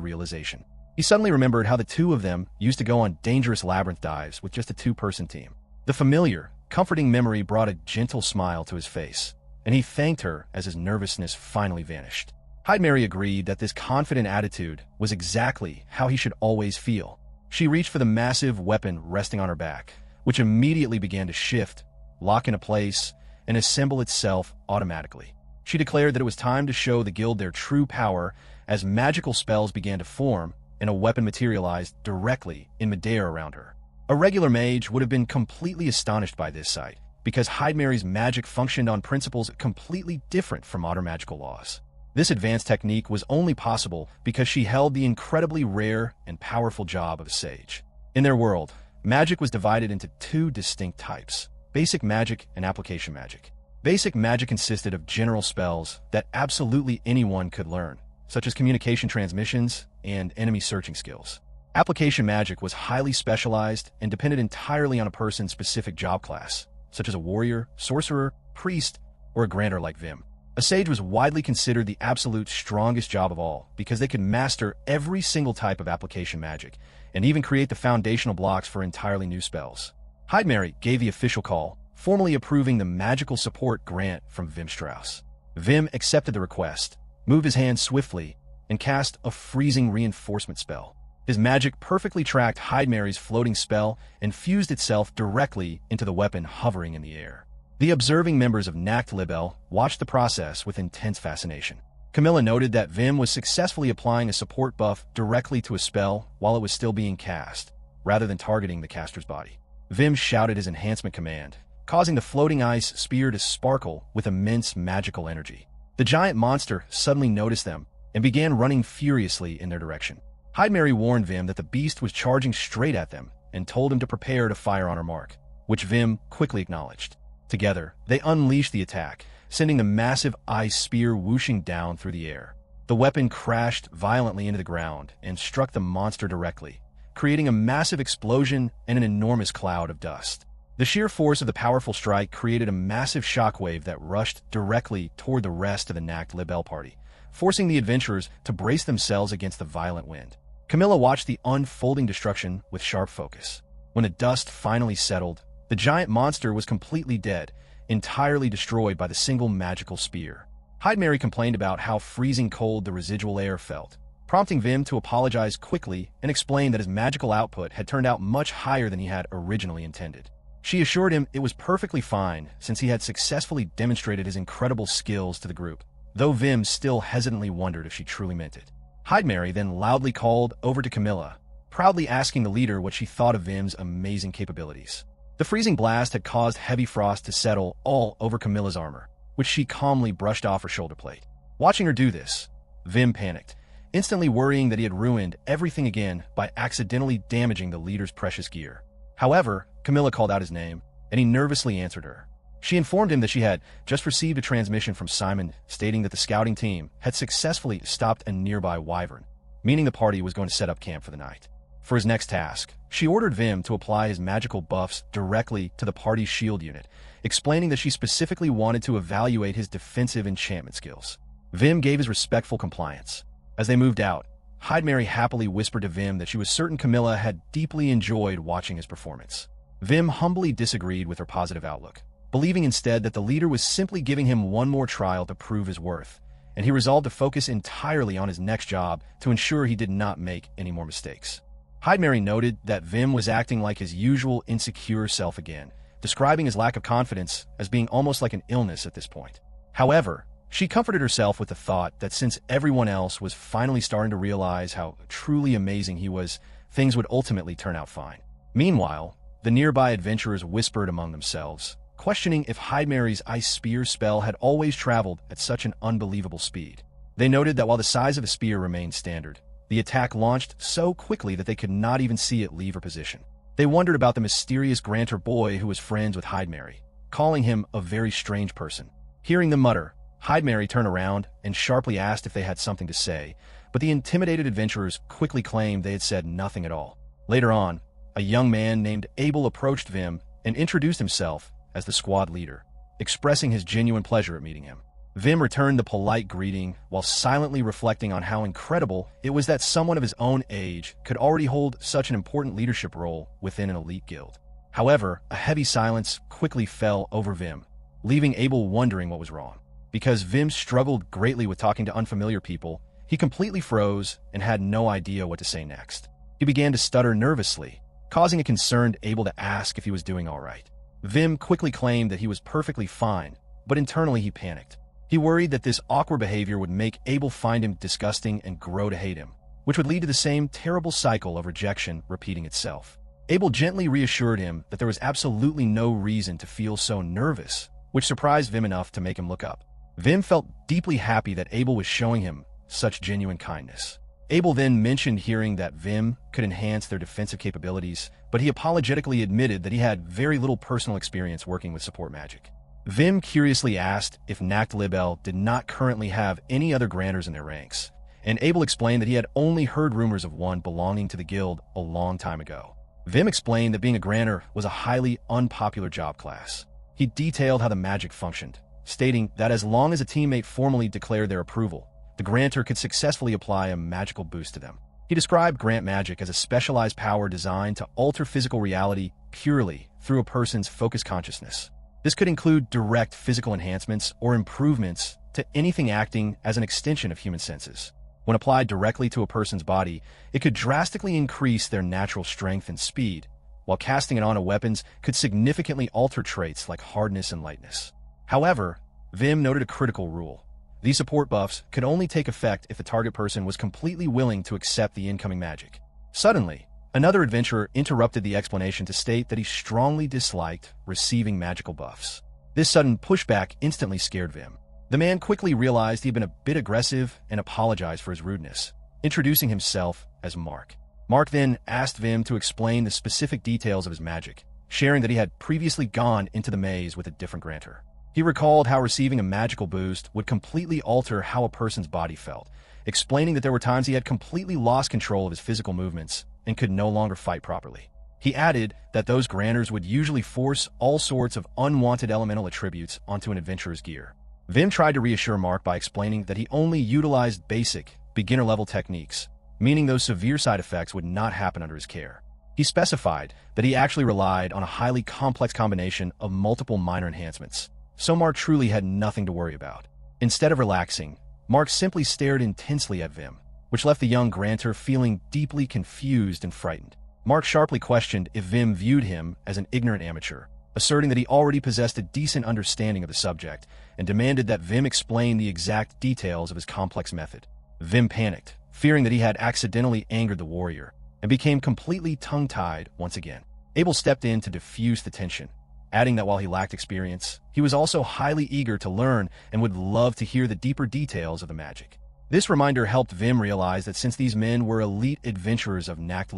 realization. He suddenly remembered how the two of them used to go on dangerous labyrinth dives with just a two-person team. The familiar, comforting memory brought a gentle smile to his face, and he thanked her as his nervousness finally vanished. Heidemarie agreed that this confident attitude was exactly how he should always feel. She reached for the massive weapon resting on her back, which immediately began to shift, lock into place, and assemble itself automatically. She declared that it was time to show the guild their true power as magical spells began to form and a weapon materialized directly in midair around her. A regular mage would have been completely astonished by this sight, because Heidemarie's magic functioned on principles completely different from modern magical laws. This advanced technique was only possible because she held the incredibly rare and powerful job of a sage. In their world, magic was divided into two distinct types: basic magic and application magic. Basic magic consisted of general spells that absolutely anyone could learn, such as communication transmissions and enemy searching skills. Application magic was highly specialized and depended entirely on a person's specific job class, such as a warrior, sorcerer, priest, or a grantor like Wimme. A sage was widely considered the absolute strongest job of all because they could master every single type of application magic and even create the foundational blocks for entirely new spells. Heidemarie gave the official call, formally approving the magical support grant from Wimme Strauss. Wimme accepted the request, moved his hand swiftly, and cast a freezing reinforcement spell. His magic perfectly tracked Heidemarie's floating spell and fused itself directly into the weapon hovering in the air. The observing members of Nacht Libel watched the process with intense fascination. Camilla noted that Wimme was successfully applying a support buff directly to a spell while it was still being cast, rather than targeting the caster's body. Wimme shouted his enhancement command, causing the floating ice spear to sparkle with immense magical energy. The giant monster suddenly noticed them and began running furiously in their direction. Heidemarie warned Wimme that the beast was charging straight at them and told him to prepare to fire on her mark, which Wimme quickly acknowledged. Together, they unleashed the attack, sending the massive ice spear whooshing down through the air. The weapon crashed violently into the ground and struck the monster directly, creating a massive explosion and an enormous cloud of dust. The sheer force of the powerful strike created a massive shockwave that rushed directly toward the rest of the Nacht Libel party, forcing the adventurers to brace themselves against the violent wind. Camilla watched the unfolding destruction with sharp focus. When the dust finally settled, the giant monster was completely dead, entirely destroyed by the single magical spear. Heidemarie complained about how freezing cold the residual air felt, prompting Wimme to apologize quickly and explain that his magical output had turned out much higher than he had originally intended. She assured him it was perfectly fine since he had successfully demonstrated his incredible skills to the group, though Wimme still hesitantly wondered if she truly meant it. Heidemarie then loudly called over to Camilla, proudly asking the leader what she thought of Wimme's amazing capabilities. The freezing blast had caused heavy frost to settle all over Camilla's armor, which she calmly brushed off her shoulder plate. Watching her do this, Wimme panicked, instantly worrying that he had ruined everything again by accidentally damaging the leader's precious gear. However, Camilla called out his name, and he nervously answered her. She informed him that she had just received a transmission from Simon stating that the scouting team had successfully stopped a nearby wyvern, meaning the party was going to set up camp for the night. For his next task, she ordered Wimme to apply his magical buffs directly to the party's shield unit, explaining that she specifically wanted to evaluate his defensive enchantment skills. Wimme gave his respectful compliance. As they moved out, Heidemarie happily whispered to Wimme that she was certain Camilla had deeply enjoyed watching his performance. Wimme humbly disagreed with her positive outlook, believing instead that the leader was simply giving him one more trial to prove his worth, and he resolved to focus entirely on his next job to ensure he did not make any more mistakes. Heidemarie noted that Wimme was acting like his usual insecure self again, describing his lack of confidence as being almost like an illness at this point. However, she comforted herself with the thought that since everyone else was finally starting to realize how truly amazing he was, things would ultimately turn out fine. Meanwhile, the nearby adventurers whispered among themselves, questioning if Heidemarie's ice spear spell had always traveled at such an unbelievable speed. They noted that while the size of the spear remained standard, the attack launched so quickly that they could not even see it leave her position. They wondered about the mysterious grantor boy who was friends with Heidemarie, calling him a very strange person. Hearing them mutter, Heidemarie turned around and sharply asked if they had something to say, but the intimidated adventurers quickly claimed they had said nothing at all. Later on, a young man named Abel approached Wimme and introduced himself as the squad leader, expressing his genuine pleasure at meeting him. Wimme returned the polite greeting while silently reflecting on how incredible it was that someone of his own age could already hold such an important leadership role within an elite guild. However, a heavy silence quickly fell over Wimme, leaving Abel wondering what was wrong. Because Wimme struggled greatly with talking to unfamiliar people, he completely froze and had no idea what to say next. He began to stutter nervously, causing a concerned Abel to ask if he was doing all right. Wimme quickly claimed that he was perfectly fine, but internally he panicked. He worried that this awkward behavior would make Abel find him disgusting and grow to hate him, which would lead to the same terrible cycle of rejection repeating itself. Abel gently reassured him that there was absolutely no reason to feel so nervous, which surprised Wimme enough to make him look up. Wimme felt deeply happy that Abel was showing him such genuine kindness. Abel then mentioned hearing that Wimme could enhance their defensive capabilities, but he apologetically admitted that he had very little personal experience working with support magic. Wimme curiously asked if Nacht did not currently have any other grantors in their ranks, and Abel explained that he had only heard rumors of one belonging to the guild a long time ago. Wimme explained that being a grantor was a highly unpopular job class. He detailed how the magic functioned, stating that as long as a teammate formally declared their approval, the grantor could successfully apply a magical boost to them. He described grant magic as a specialized power designed to alter physical reality purely through a person's focused consciousness. This could include direct physical enhancements or improvements to anything acting as an extension of human senses. When applied directly to a person's body, it could drastically increase their natural strength and speed, while casting it onto weapons could significantly alter traits like hardness and lightness. However, Wimme noted a critical rule. These support buffs could only take effect if the target person was completely willing to accept the incoming magic. Suddenly, another adventurer interrupted the explanation to state that he strongly disliked receiving magical buffs. This sudden pushback instantly scared Wimme. The man quickly realized he'd been a bit aggressive and apologized for his rudeness, introducing himself as Mark. Mark then asked Wimme to explain the specific details of his magic, sharing that he had previously gone into the maze with a different grantor. He recalled how receiving a magical boost would completely alter how a person's body felt, explaining that there were times he had completely lost control of his physical movements and could no longer fight properly. He added that those grantors would usually force all sorts of unwanted elemental attributes onto an adventurer's gear. Wimme tried to reassure Mark by explaining that he only utilized basic, beginner-level techniques, meaning those severe side effects would not happen under his care. He specified that he actually relied on a highly complex combination of multiple minor enhancements, so Mark truly had nothing to worry about. Instead of relaxing, Mark simply stared intensely at Wimme, which left the young grantor feeling deeply confused and frightened. Mark sharply questioned if Wimme viewed him as an ignorant amateur, asserting that he already possessed a decent understanding of the subject, and demanded that Wimme explain the exact details of his complex method. Wimme panicked, fearing that he had accidentally angered the warrior, and became completely tongue-tied once again. Abel stepped in to diffuse the tension, adding that while he lacked experience, he was also highly eager to learn and would love to hear the deeper details of the magic. This reminder helped Wimme realize that since these men were elite adventurers of Nacht,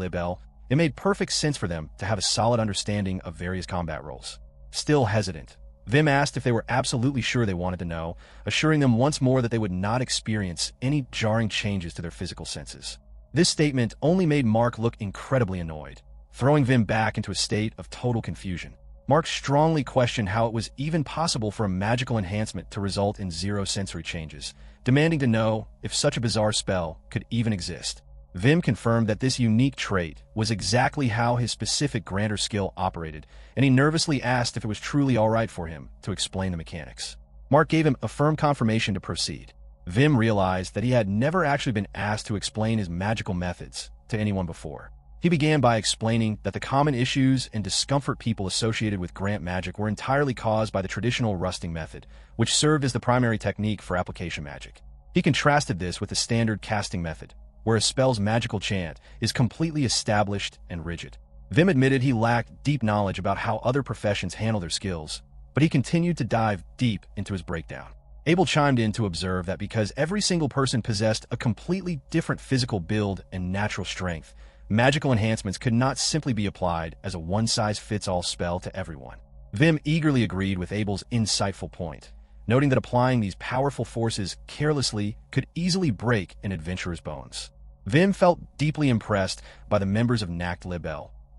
it made perfect sense for them to have a solid understanding of various combat roles. Still hesitant, Wimme asked if they were absolutely sure they wanted to know, assuring them once more that they would not experience any jarring changes to their physical senses. This statement only made Mark look incredibly annoyed, throwing Wimme back into a state of total confusion. Mark strongly questioned how it was even possible for a magical enhancement to result in zero sensory changes, demanding to know if such a bizarre spell could even exist. Wimme confirmed that this unique trait was exactly how his specific grantor skill operated, and he nervously asked if it was truly all right for him to explain the mechanics. Mark gave him a firm confirmation to proceed. Wimme realized that he had never actually been asked to explain his magical methods to anyone before. He began by explaining that the common issues and discomfort people associated with grant magic were entirely caused by the traditional rusting method, which served as the primary technique for application magic. He contrasted this with the standard casting method, where a spell's magical chant is completely established and rigid. Wimme admitted he lacked deep knowledge about how other professions handle their skills, but he continued to dive deep into his breakdown. Abel chimed in to observe that because every single person possessed a completely different physical build and natural strength, magical enhancements could not simply be applied as a one-size-fits-all spell to everyone. Wimme eagerly agreed with Abel's insightful point, noting that applying these powerful forces carelessly could easily break an adventurer's bones. Wimme felt deeply impressed by the members of Nacht,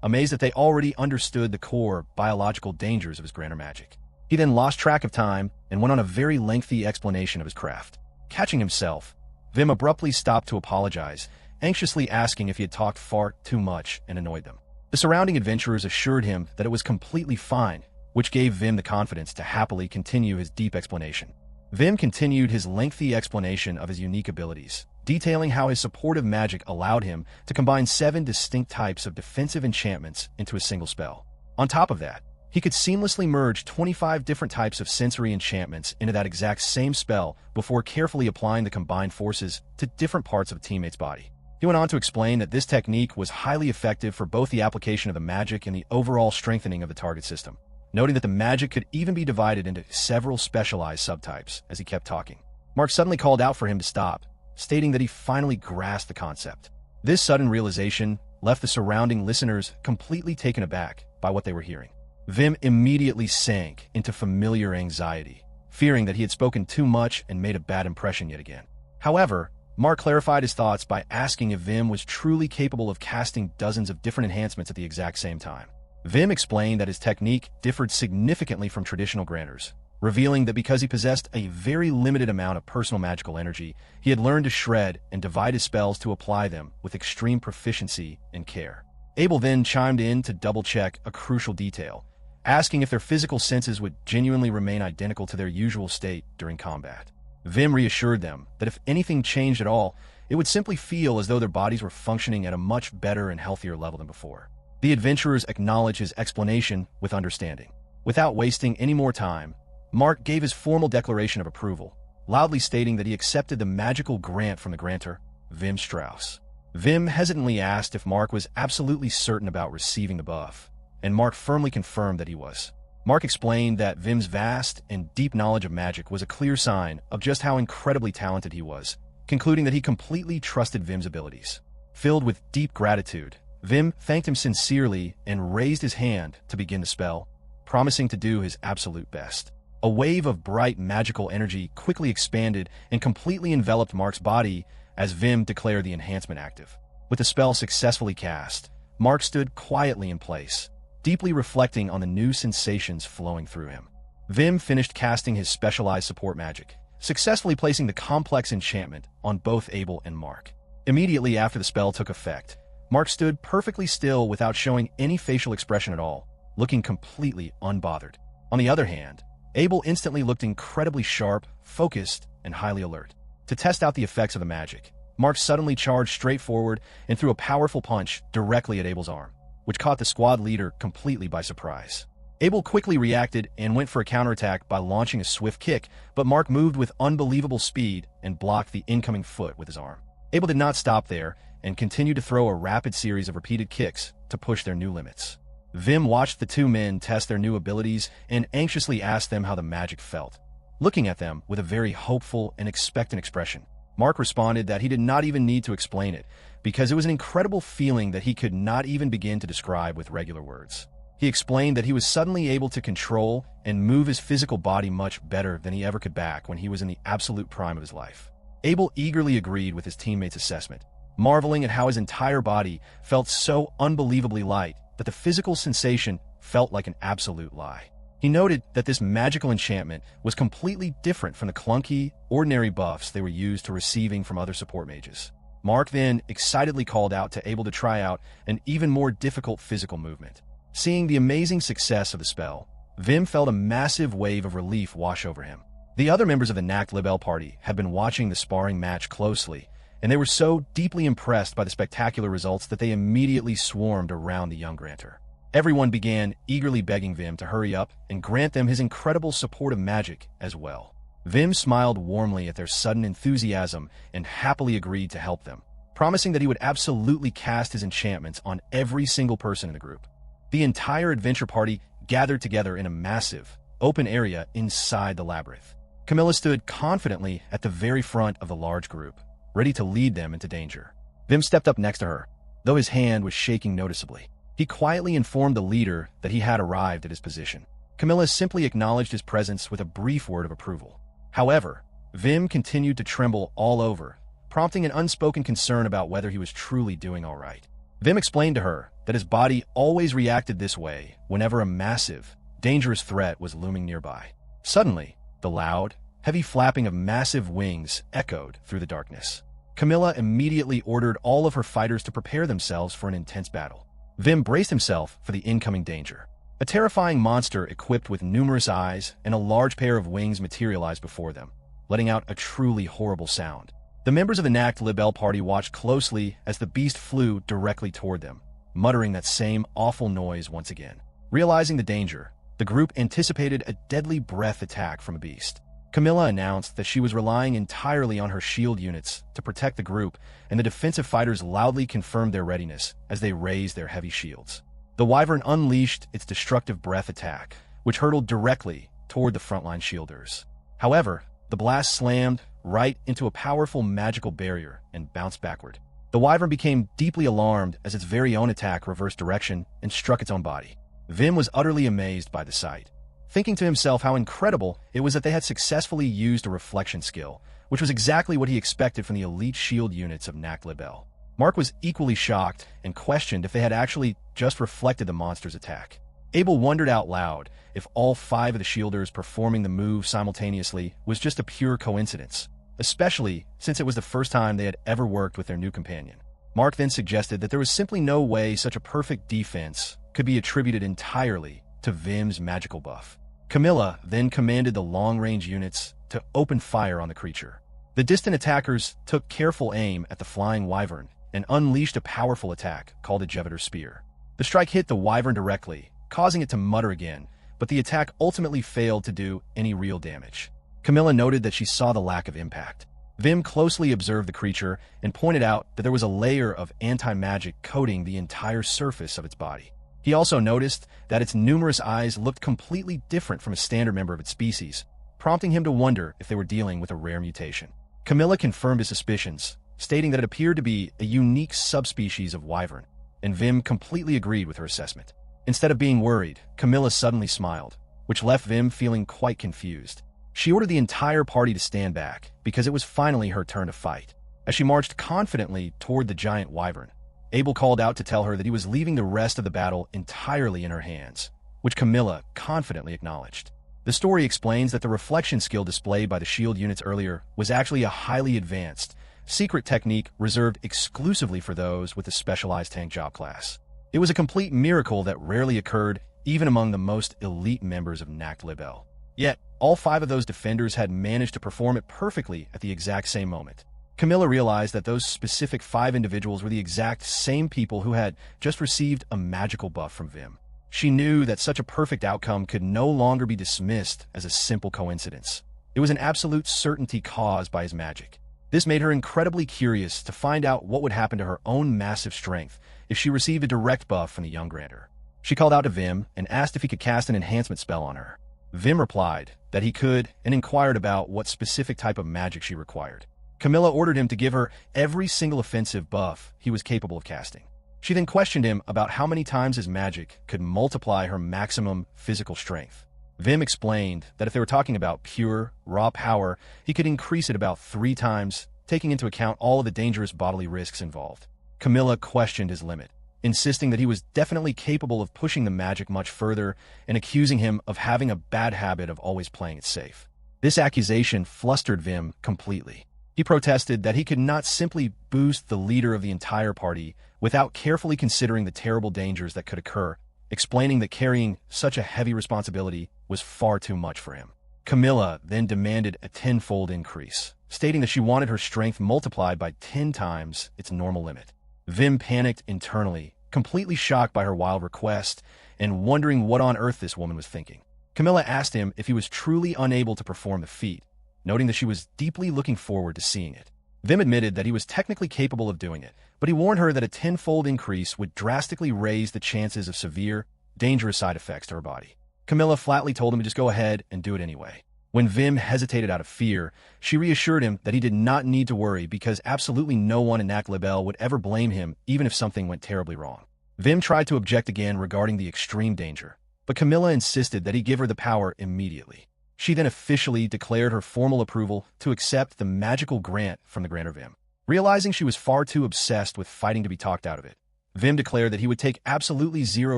amazed that they already understood the core biological dangers of his grander magic. He then lost track of time and went on a very lengthy explanation of his craft. Catching himself, Wimme abruptly stopped to apologize, anxiously asking if he had talked far too much and annoyed them. The surrounding adventurers assured him that it was completely fine, which gave Wimme the confidence to happily continue his deep explanation. Wimme continued his lengthy explanation of his unique abilities, detailing how his supportive magic allowed him to combine 7 distinct types of defensive enchantments into a single spell. On top of that, he could seamlessly merge 25 different types of sensory enchantments into that exact same spell before carefully applying the combined forces to different parts of a teammate's body. He went on to explain that this technique was highly effective for both the application of the magic and the overall strengthening of the target system, noting that the magic could even be divided into several specialized subtypes. As he kept talking, Mark suddenly called out for him to stop, stating that he finally grasped the concept. This sudden realization left the surrounding listeners completely taken aback by what they were hearing. Wimme immediately sank into familiar anxiety, fearing that he had spoken too much and made a bad impression yet again. However, Mark clarified his thoughts by asking if Wimme was truly capable of casting dozens of different enhancements at the exact same time. Wimme explained that his technique differed significantly from traditional granters, revealing that because he possessed a very limited amount of personal magical energy, he had learned to shred and divide his spells to apply them with extreme proficiency and care. Abel then chimed in to double-check a crucial detail, asking if their physical senses would genuinely remain identical to their usual state during combat. Wimme reassured them that if anything changed at all, it would simply feel as though their bodies were functioning at a much better and healthier level than before. The adventurers acknowledged his explanation with understanding. Without wasting any more time, Mark gave his formal declaration of approval, loudly stating that he accepted the magical grant from the grantor, Wimme Strauss. Wimme hesitantly asked if Mark was absolutely certain about receiving the buff, and Mark firmly confirmed that he was. Mark explained that Wimme's vast and deep knowledge of magic was a clear sign of just how incredibly talented he was, concluding that he completely trusted Wimme's abilities. Filled with deep gratitude, Wimme thanked him sincerely and raised his hand to begin the spell, promising to do his absolute best. A wave of bright magical energy quickly expanded and completely enveloped Mark's body as Wimme declared the enhancement active. With the spell successfully cast, Mark stood quietly in place, deeply reflecting on the new sensations flowing through him. Wimme finished casting his specialized support magic, successfully placing the complex enchantment on both Abel and Mark. Immediately after the spell took effect, Mark stood perfectly still without showing any facial expression at all, looking completely unbothered. On the other hand, Abel instantly looked incredibly sharp, focused, and highly alert. To test out the effects of the magic, Mark suddenly charged straight forward and threw a powerful punch directly at Abel's arm, which caught the squad leader completely by surprise. Abel quickly reacted and went for a counterattack by launching a swift kick, but Mark moved with unbelievable speed and blocked the incoming foot with his arm. Abel did not stop there and continued to throw a rapid series of repeated kicks to push their new limits. Wimme watched the two men test their new abilities and anxiously asked them how the magic felt. Looking at them with a very hopeful and expectant expression, Mark responded that he did not even need to explain it, because it was an incredible feeling that he could not even begin to describe with regular words. He explained that he was suddenly able to control and move his physical body much better than he ever could back when he was in the absolute prime of his life. Abel eagerly agreed with his teammate's assessment, marveling at how his entire body felt so unbelievably light that the physical sensation felt like an absolute lie. He noted that this magical enchantment was completely different from the clunky, ordinary buffs they were used to receiving from other support mages. Mark then excitedly called out to Abel to try out an even more difficult physical movement. Seeing the amazing success of the spell, Wimme felt a massive wave of relief wash over him. The other members of the Nacht Libel party had been watching the sparring match closely, and they were so deeply impressed by the spectacular results that they immediately swarmed around the young grantor. Everyone began eagerly begging Wimme to hurry up and grant them his incredible supportive magic as well. Wimme smiled warmly at their sudden enthusiasm and happily agreed to help them, promising that he would absolutely cast his enchantments on every single person in the group. The entire adventure party gathered together in a massive, open area inside the labyrinth. Camilla stood confidently at the very front of the large group, ready to lead them into danger. Wimme stepped up next to her, though his hand was shaking noticeably. He quietly informed the leader that he had arrived at his position. Camilla simply acknowledged his presence with a brief word of approval. However, Wimme continued to tremble all over, prompting an unspoken concern about whether he was truly doing all right. Vim explained to her that his body always reacted this way whenever a massive, dangerous threat was looming nearby. Suddenly, the loud, heavy flapping of massive wings echoed through the darkness. Camilla immediately ordered all of her fighters to prepare themselves for an intense battle. Vim braced himself for the incoming danger. A terrifying monster equipped with numerous eyes and a large pair of wings materialized before them, letting out a truly horrible sound. The members of the Nacht Libel party watched closely as the beast flew directly toward them, muttering that same awful noise once again. Realizing the danger, the group anticipated a deadly breath attack from a beast. Camilla announced that she was relying entirely on her shield units to protect the group, and the defensive fighters loudly confirmed their readiness as they raised their heavy shields. The wyvern unleashed its destructive breath attack, which hurtled directly toward the frontline shielders. However, the blast slammed right into a powerful magical barrier and bounced backward. The wyvern became deeply alarmed as its very own attack reversed direction and struck its own body. Vim was utterly amazed by the sight, thinking to himself how incredible it was that they had successfully used a reflection skill, which was exactly what he expected from the elite shield units of Nacht Libel. Mark was equally shocked and questioned if they had actually just reflected the monster's attack. Abel wondered out loud if all 5 of the shielders performing the move simultaneously was just a pure coincidence, especially since it was the first time they had ever worked with their new companion. Mark then suggested that there was simply no way such a perfect defense could be attributed entirely to Vim's magical buff. Camilla then commanded the long-range units to open fire on the creature. The distant attackers took careful aim at the flying wyvern and unleashed a powerful attack called a Jevator's Spear. The strike hit the wyvern directly, causing it to mutter again, but the attack ultimately failed to do any real damage. Camilla noted that she saw the lack of impact. Vim closely observed the creature and pointed out that there was a layer of anti-magic coating the entire surface of its body. He also noticed that its numerous eyes looked completely different from a standard member of its species, prompting him to wonder if they were dealing with a rare mutation. Camilla confirmed his suspicions, stating that it appeared to be a unique subspecies of wyvern, and Vim completely agreed with her assessment. Instead of being worried, Camilla suddenly smiled, which left Vim feeling quite confused. She ordered the entire party to stand back, because it was finally her turn to fight. As she marched confidently toward the giant wyvern, Abel called out to tell her that he was leaving the rest of the battle entirely in her hands, which Camilla confidently acknowledged. The story explains that the reflection skill displayed by the shield units earlier was actually a highly advanced, secret technique reserved exclusively for those with the specialized tank job class. It was a complete miracle that rarely occurred even among the most elite members of Nacht Libel. Yet, all 5 of those defenders had managed to perform it perfectly at the exact same moment. Camilla realized that those specific 5 individuals were the exact same people who had just received a magical buff from Vim. She knew that such a perfect outcome could no longer be dismissed as a simple coincidence. It was an absolute certainty caused by his magic. This made her incredibly curious to find out what would happen to her own massive strength if she received a direct buff from the young grantor. She called out to Vim and asked if he could cast an enhancement spell on her. Vim replied that he could and inquired about what specific type of magic she required. Camilla ordered him to give her every single offensive buff he was capable of casting. She then questioned him about how many times his magic could multiply her maximum physical strength. Vim explained that if they were talking about pure, raw power, he could increase it about 3 times, taking into account all of the dangerous bodily risks involved. Camilla questioned his limit, insisting that he was definitely capable of pushing the magic much further and accusing him of having a bad habit of always playing it safe. This accusation flustered Vim completely. He protested that he could not simply boost the leader of the entire party without carefully considering the terrible dangers that could occur, explaining that carrying such a heavy responsibility was far too much for him. Camilla then demanded a 10-fold increase, stating that she wanted her strength multiplied by 10 times its normal limit. Vim panicked internally, completely shocked by her wild request and wondering what on earth this woman was thinking. Camilla asked him if he was truly unable to perform the feat, noting that she was deeply looking forward to seeing it. Vim admitted that he was technically capable of doing it, but he warned her that a 10-fold increase would drastically raise the chances of severe, dangerous side effects to her body. Camilla flatly told him to just go ahead and do it anyway. When Vim hesitated out of fear, she reassured him that he did not need to worry because absolutely no one in Nacht Libel would ever blame him even if something went terribly wrong. Vim tried to object again regarding the extreme danger, but Camilla insisted that he give her the power immediately. She then officially declared her formal approval to accept the magical grant from the grantor Vim. Realizing she was far too obsessed with fighting to be talked out of it, Vim declared that he would take absolutely zero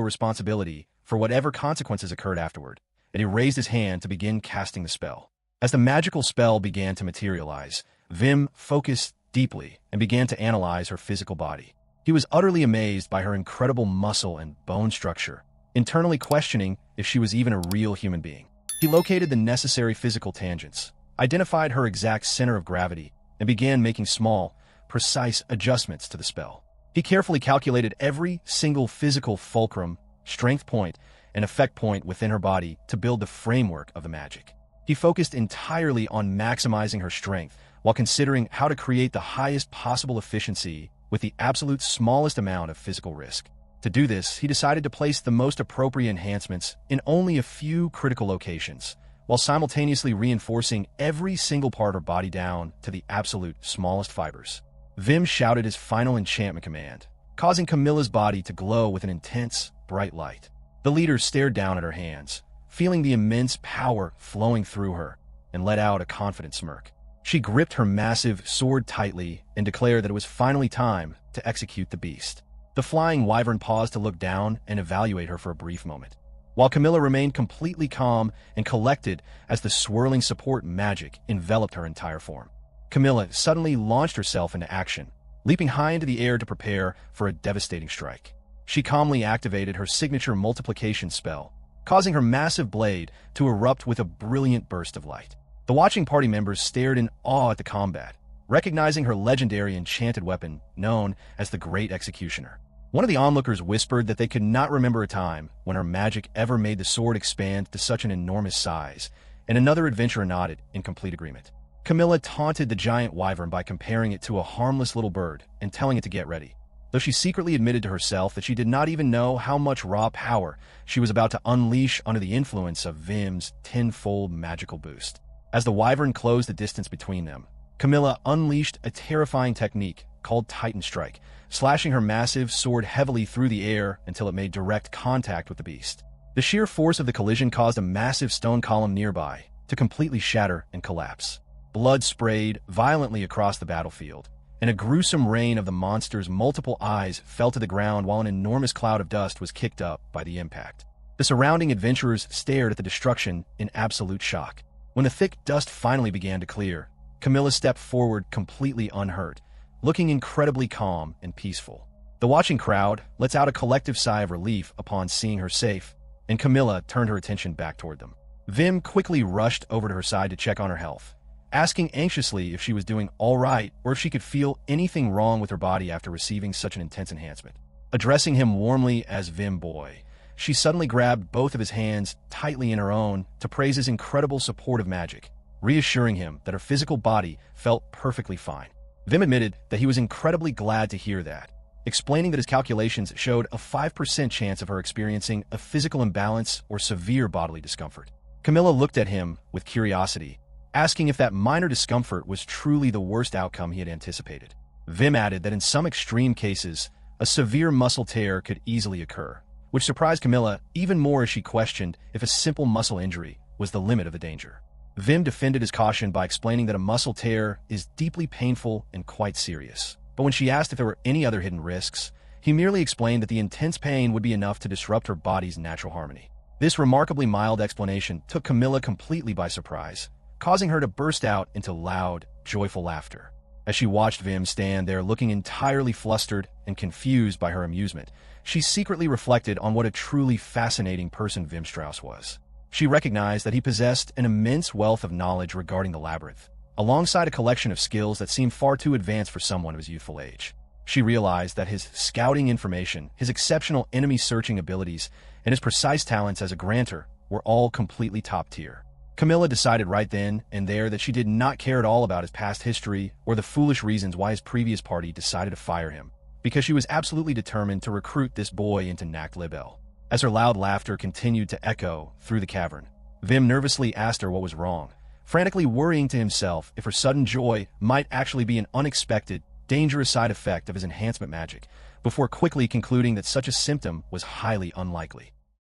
responsibility for whatever consequences occurred afterward, and he raised his hand to begin casting the spell. As the magical spell began to materialize, Vim focused deeply and began to analyze her physical body. He was utterly amazed by her incredible muscle and bone structure, internally questioning if she was even a real human being. He located the necessary physical tangents, identified her exact center of gravity, and began making small, precise adjustments to the spell. He carefully calculated every single physical fulcrum, strength point, and effect point within her body to build the framework of the magic. He focused entirely on maximizing her strength while considering how to create the highest possible efficiency with the absolute smallest amount of physical risk. To do this, he decided to place the most appropriate enhancements in only a few critical locations, while simultaneously reinforcing every single part of her body down to the absolute smallest fibers. Vim shouted his final enchantment command, causing Camilla's body to glow with an intense, bright light. The leader stared down at her hands, feeling the immense power flowing through her, and let out a confident smirk. She gripped her massive sword tightly and declared that it was finally time to execute the beast. The flying wyvern paused to look down and evaluate her for a brief moment, while Camilla remained completely calm and collected as the swirling support magic enveloped her entire form. Camilla suddenly launched herself into action, leaping high into the air to prepare for a devastating strike. She calmly activated her signature multiplication spell, causing her massive blade to erupt with a brilliant burst of light. The watching party members stared in awe at the combat, recognizing her legendary enchanted weapon known as the Great Executioner. One of the onlookers whispered that they could not remember a time when her magic ever made the sword expand to such an enormous size, and another adventurer nodded in complete agreement. Camilla taunted the giant wyvern by comparing it to a harmless little bird and telling it to get ready, though she secretly admitted to herself that she did not even know how much raw power she was about to unleash under the influence of Vim's tenfold magical boost. As the wyvern closed the distance between them, Camilla unleashed a terrifying technique called Titan Strike, slashing her massive sword heavily through the air until it made direct contact with the beast. The sheer force of the collision caused a massive stone column nearby to completely shatter and collapse. Blood sprayed violently across the battlefield, and a gruesome rain of the monster's multiple eyes fell to the ground while an enormous cloud of dust was kicked up by the impact. The surrounding adventurers stared at the destruction in absolute shock. When the thick dust finally began to clear, Camilla stepped forward completely unhurt, looking incredibly calm and peaceful. The watching crowd lets out a collective sigh of relief upon seeing her safe, and Camilla turned her attention back toward them. Vim quickly rushed over to her side to check on her health, asking anxiously if she was doing all right or if she could feel anything wrong with her body after receiving such an intense enhancement. Addressing him warmly as Vim Boy, she suddenly grabbed both of his hands tightly in her own to praise his incredible supportive magic, reassuring him that her physical body felt perfectly fine. Vim admitted that he was incredibly glad to hear that, explaining that his calculations showed a 5% chance of her experiencing a physical imbalance or severe bodily discomfort. Camilla looked at him with curiosity, asking if that minor discomfort was truly the worst outcome he had anticipated. Vim added that in some extreme cases, a severe muscle tear could easily occur, which surprised Camilla even more as she questioned if a simple muscle injury was the limit of the danger. Vim defended his caution by explaining that a muscle tear is deeply painful and quite serious. But when she asked if there were any other hidden risks, he merely explained that the intense pain would be enough to disrupt her body's natural harmony. This remarkably mild explanation took Camilla completely by surprise, causing her to burst out into loud, joyful laughter. As she watched Vim stand there looking entirely flustered and confused by her amusement, she secretly reflected on what a truly fascinating person Wimme Strauss was. She recognized that he possessed an immense wealth of knowledge regarding the labyrinth, alongside a collection of skills that seemed far too advanced for someone of his youthful age. She realized that his scouting information, his exceptional enemy-searching abilities, and his precise talents as a grantor were all completely top tier. Camilla decided right then and there that she did not care at all about his past history or the foolish reasons why his previous party decided to fire him, because she was absolutely determined to recruit this boy into Nacht Libel. As her loud laughter continued to echo through the cavern, Vim nervously asked her what was wrong, frantically worrying to himself if her sudden joy might actually be an unexpected, dangerous side effect of his enhancement magic, before quickly concluding that such a symptom was highly unlikely.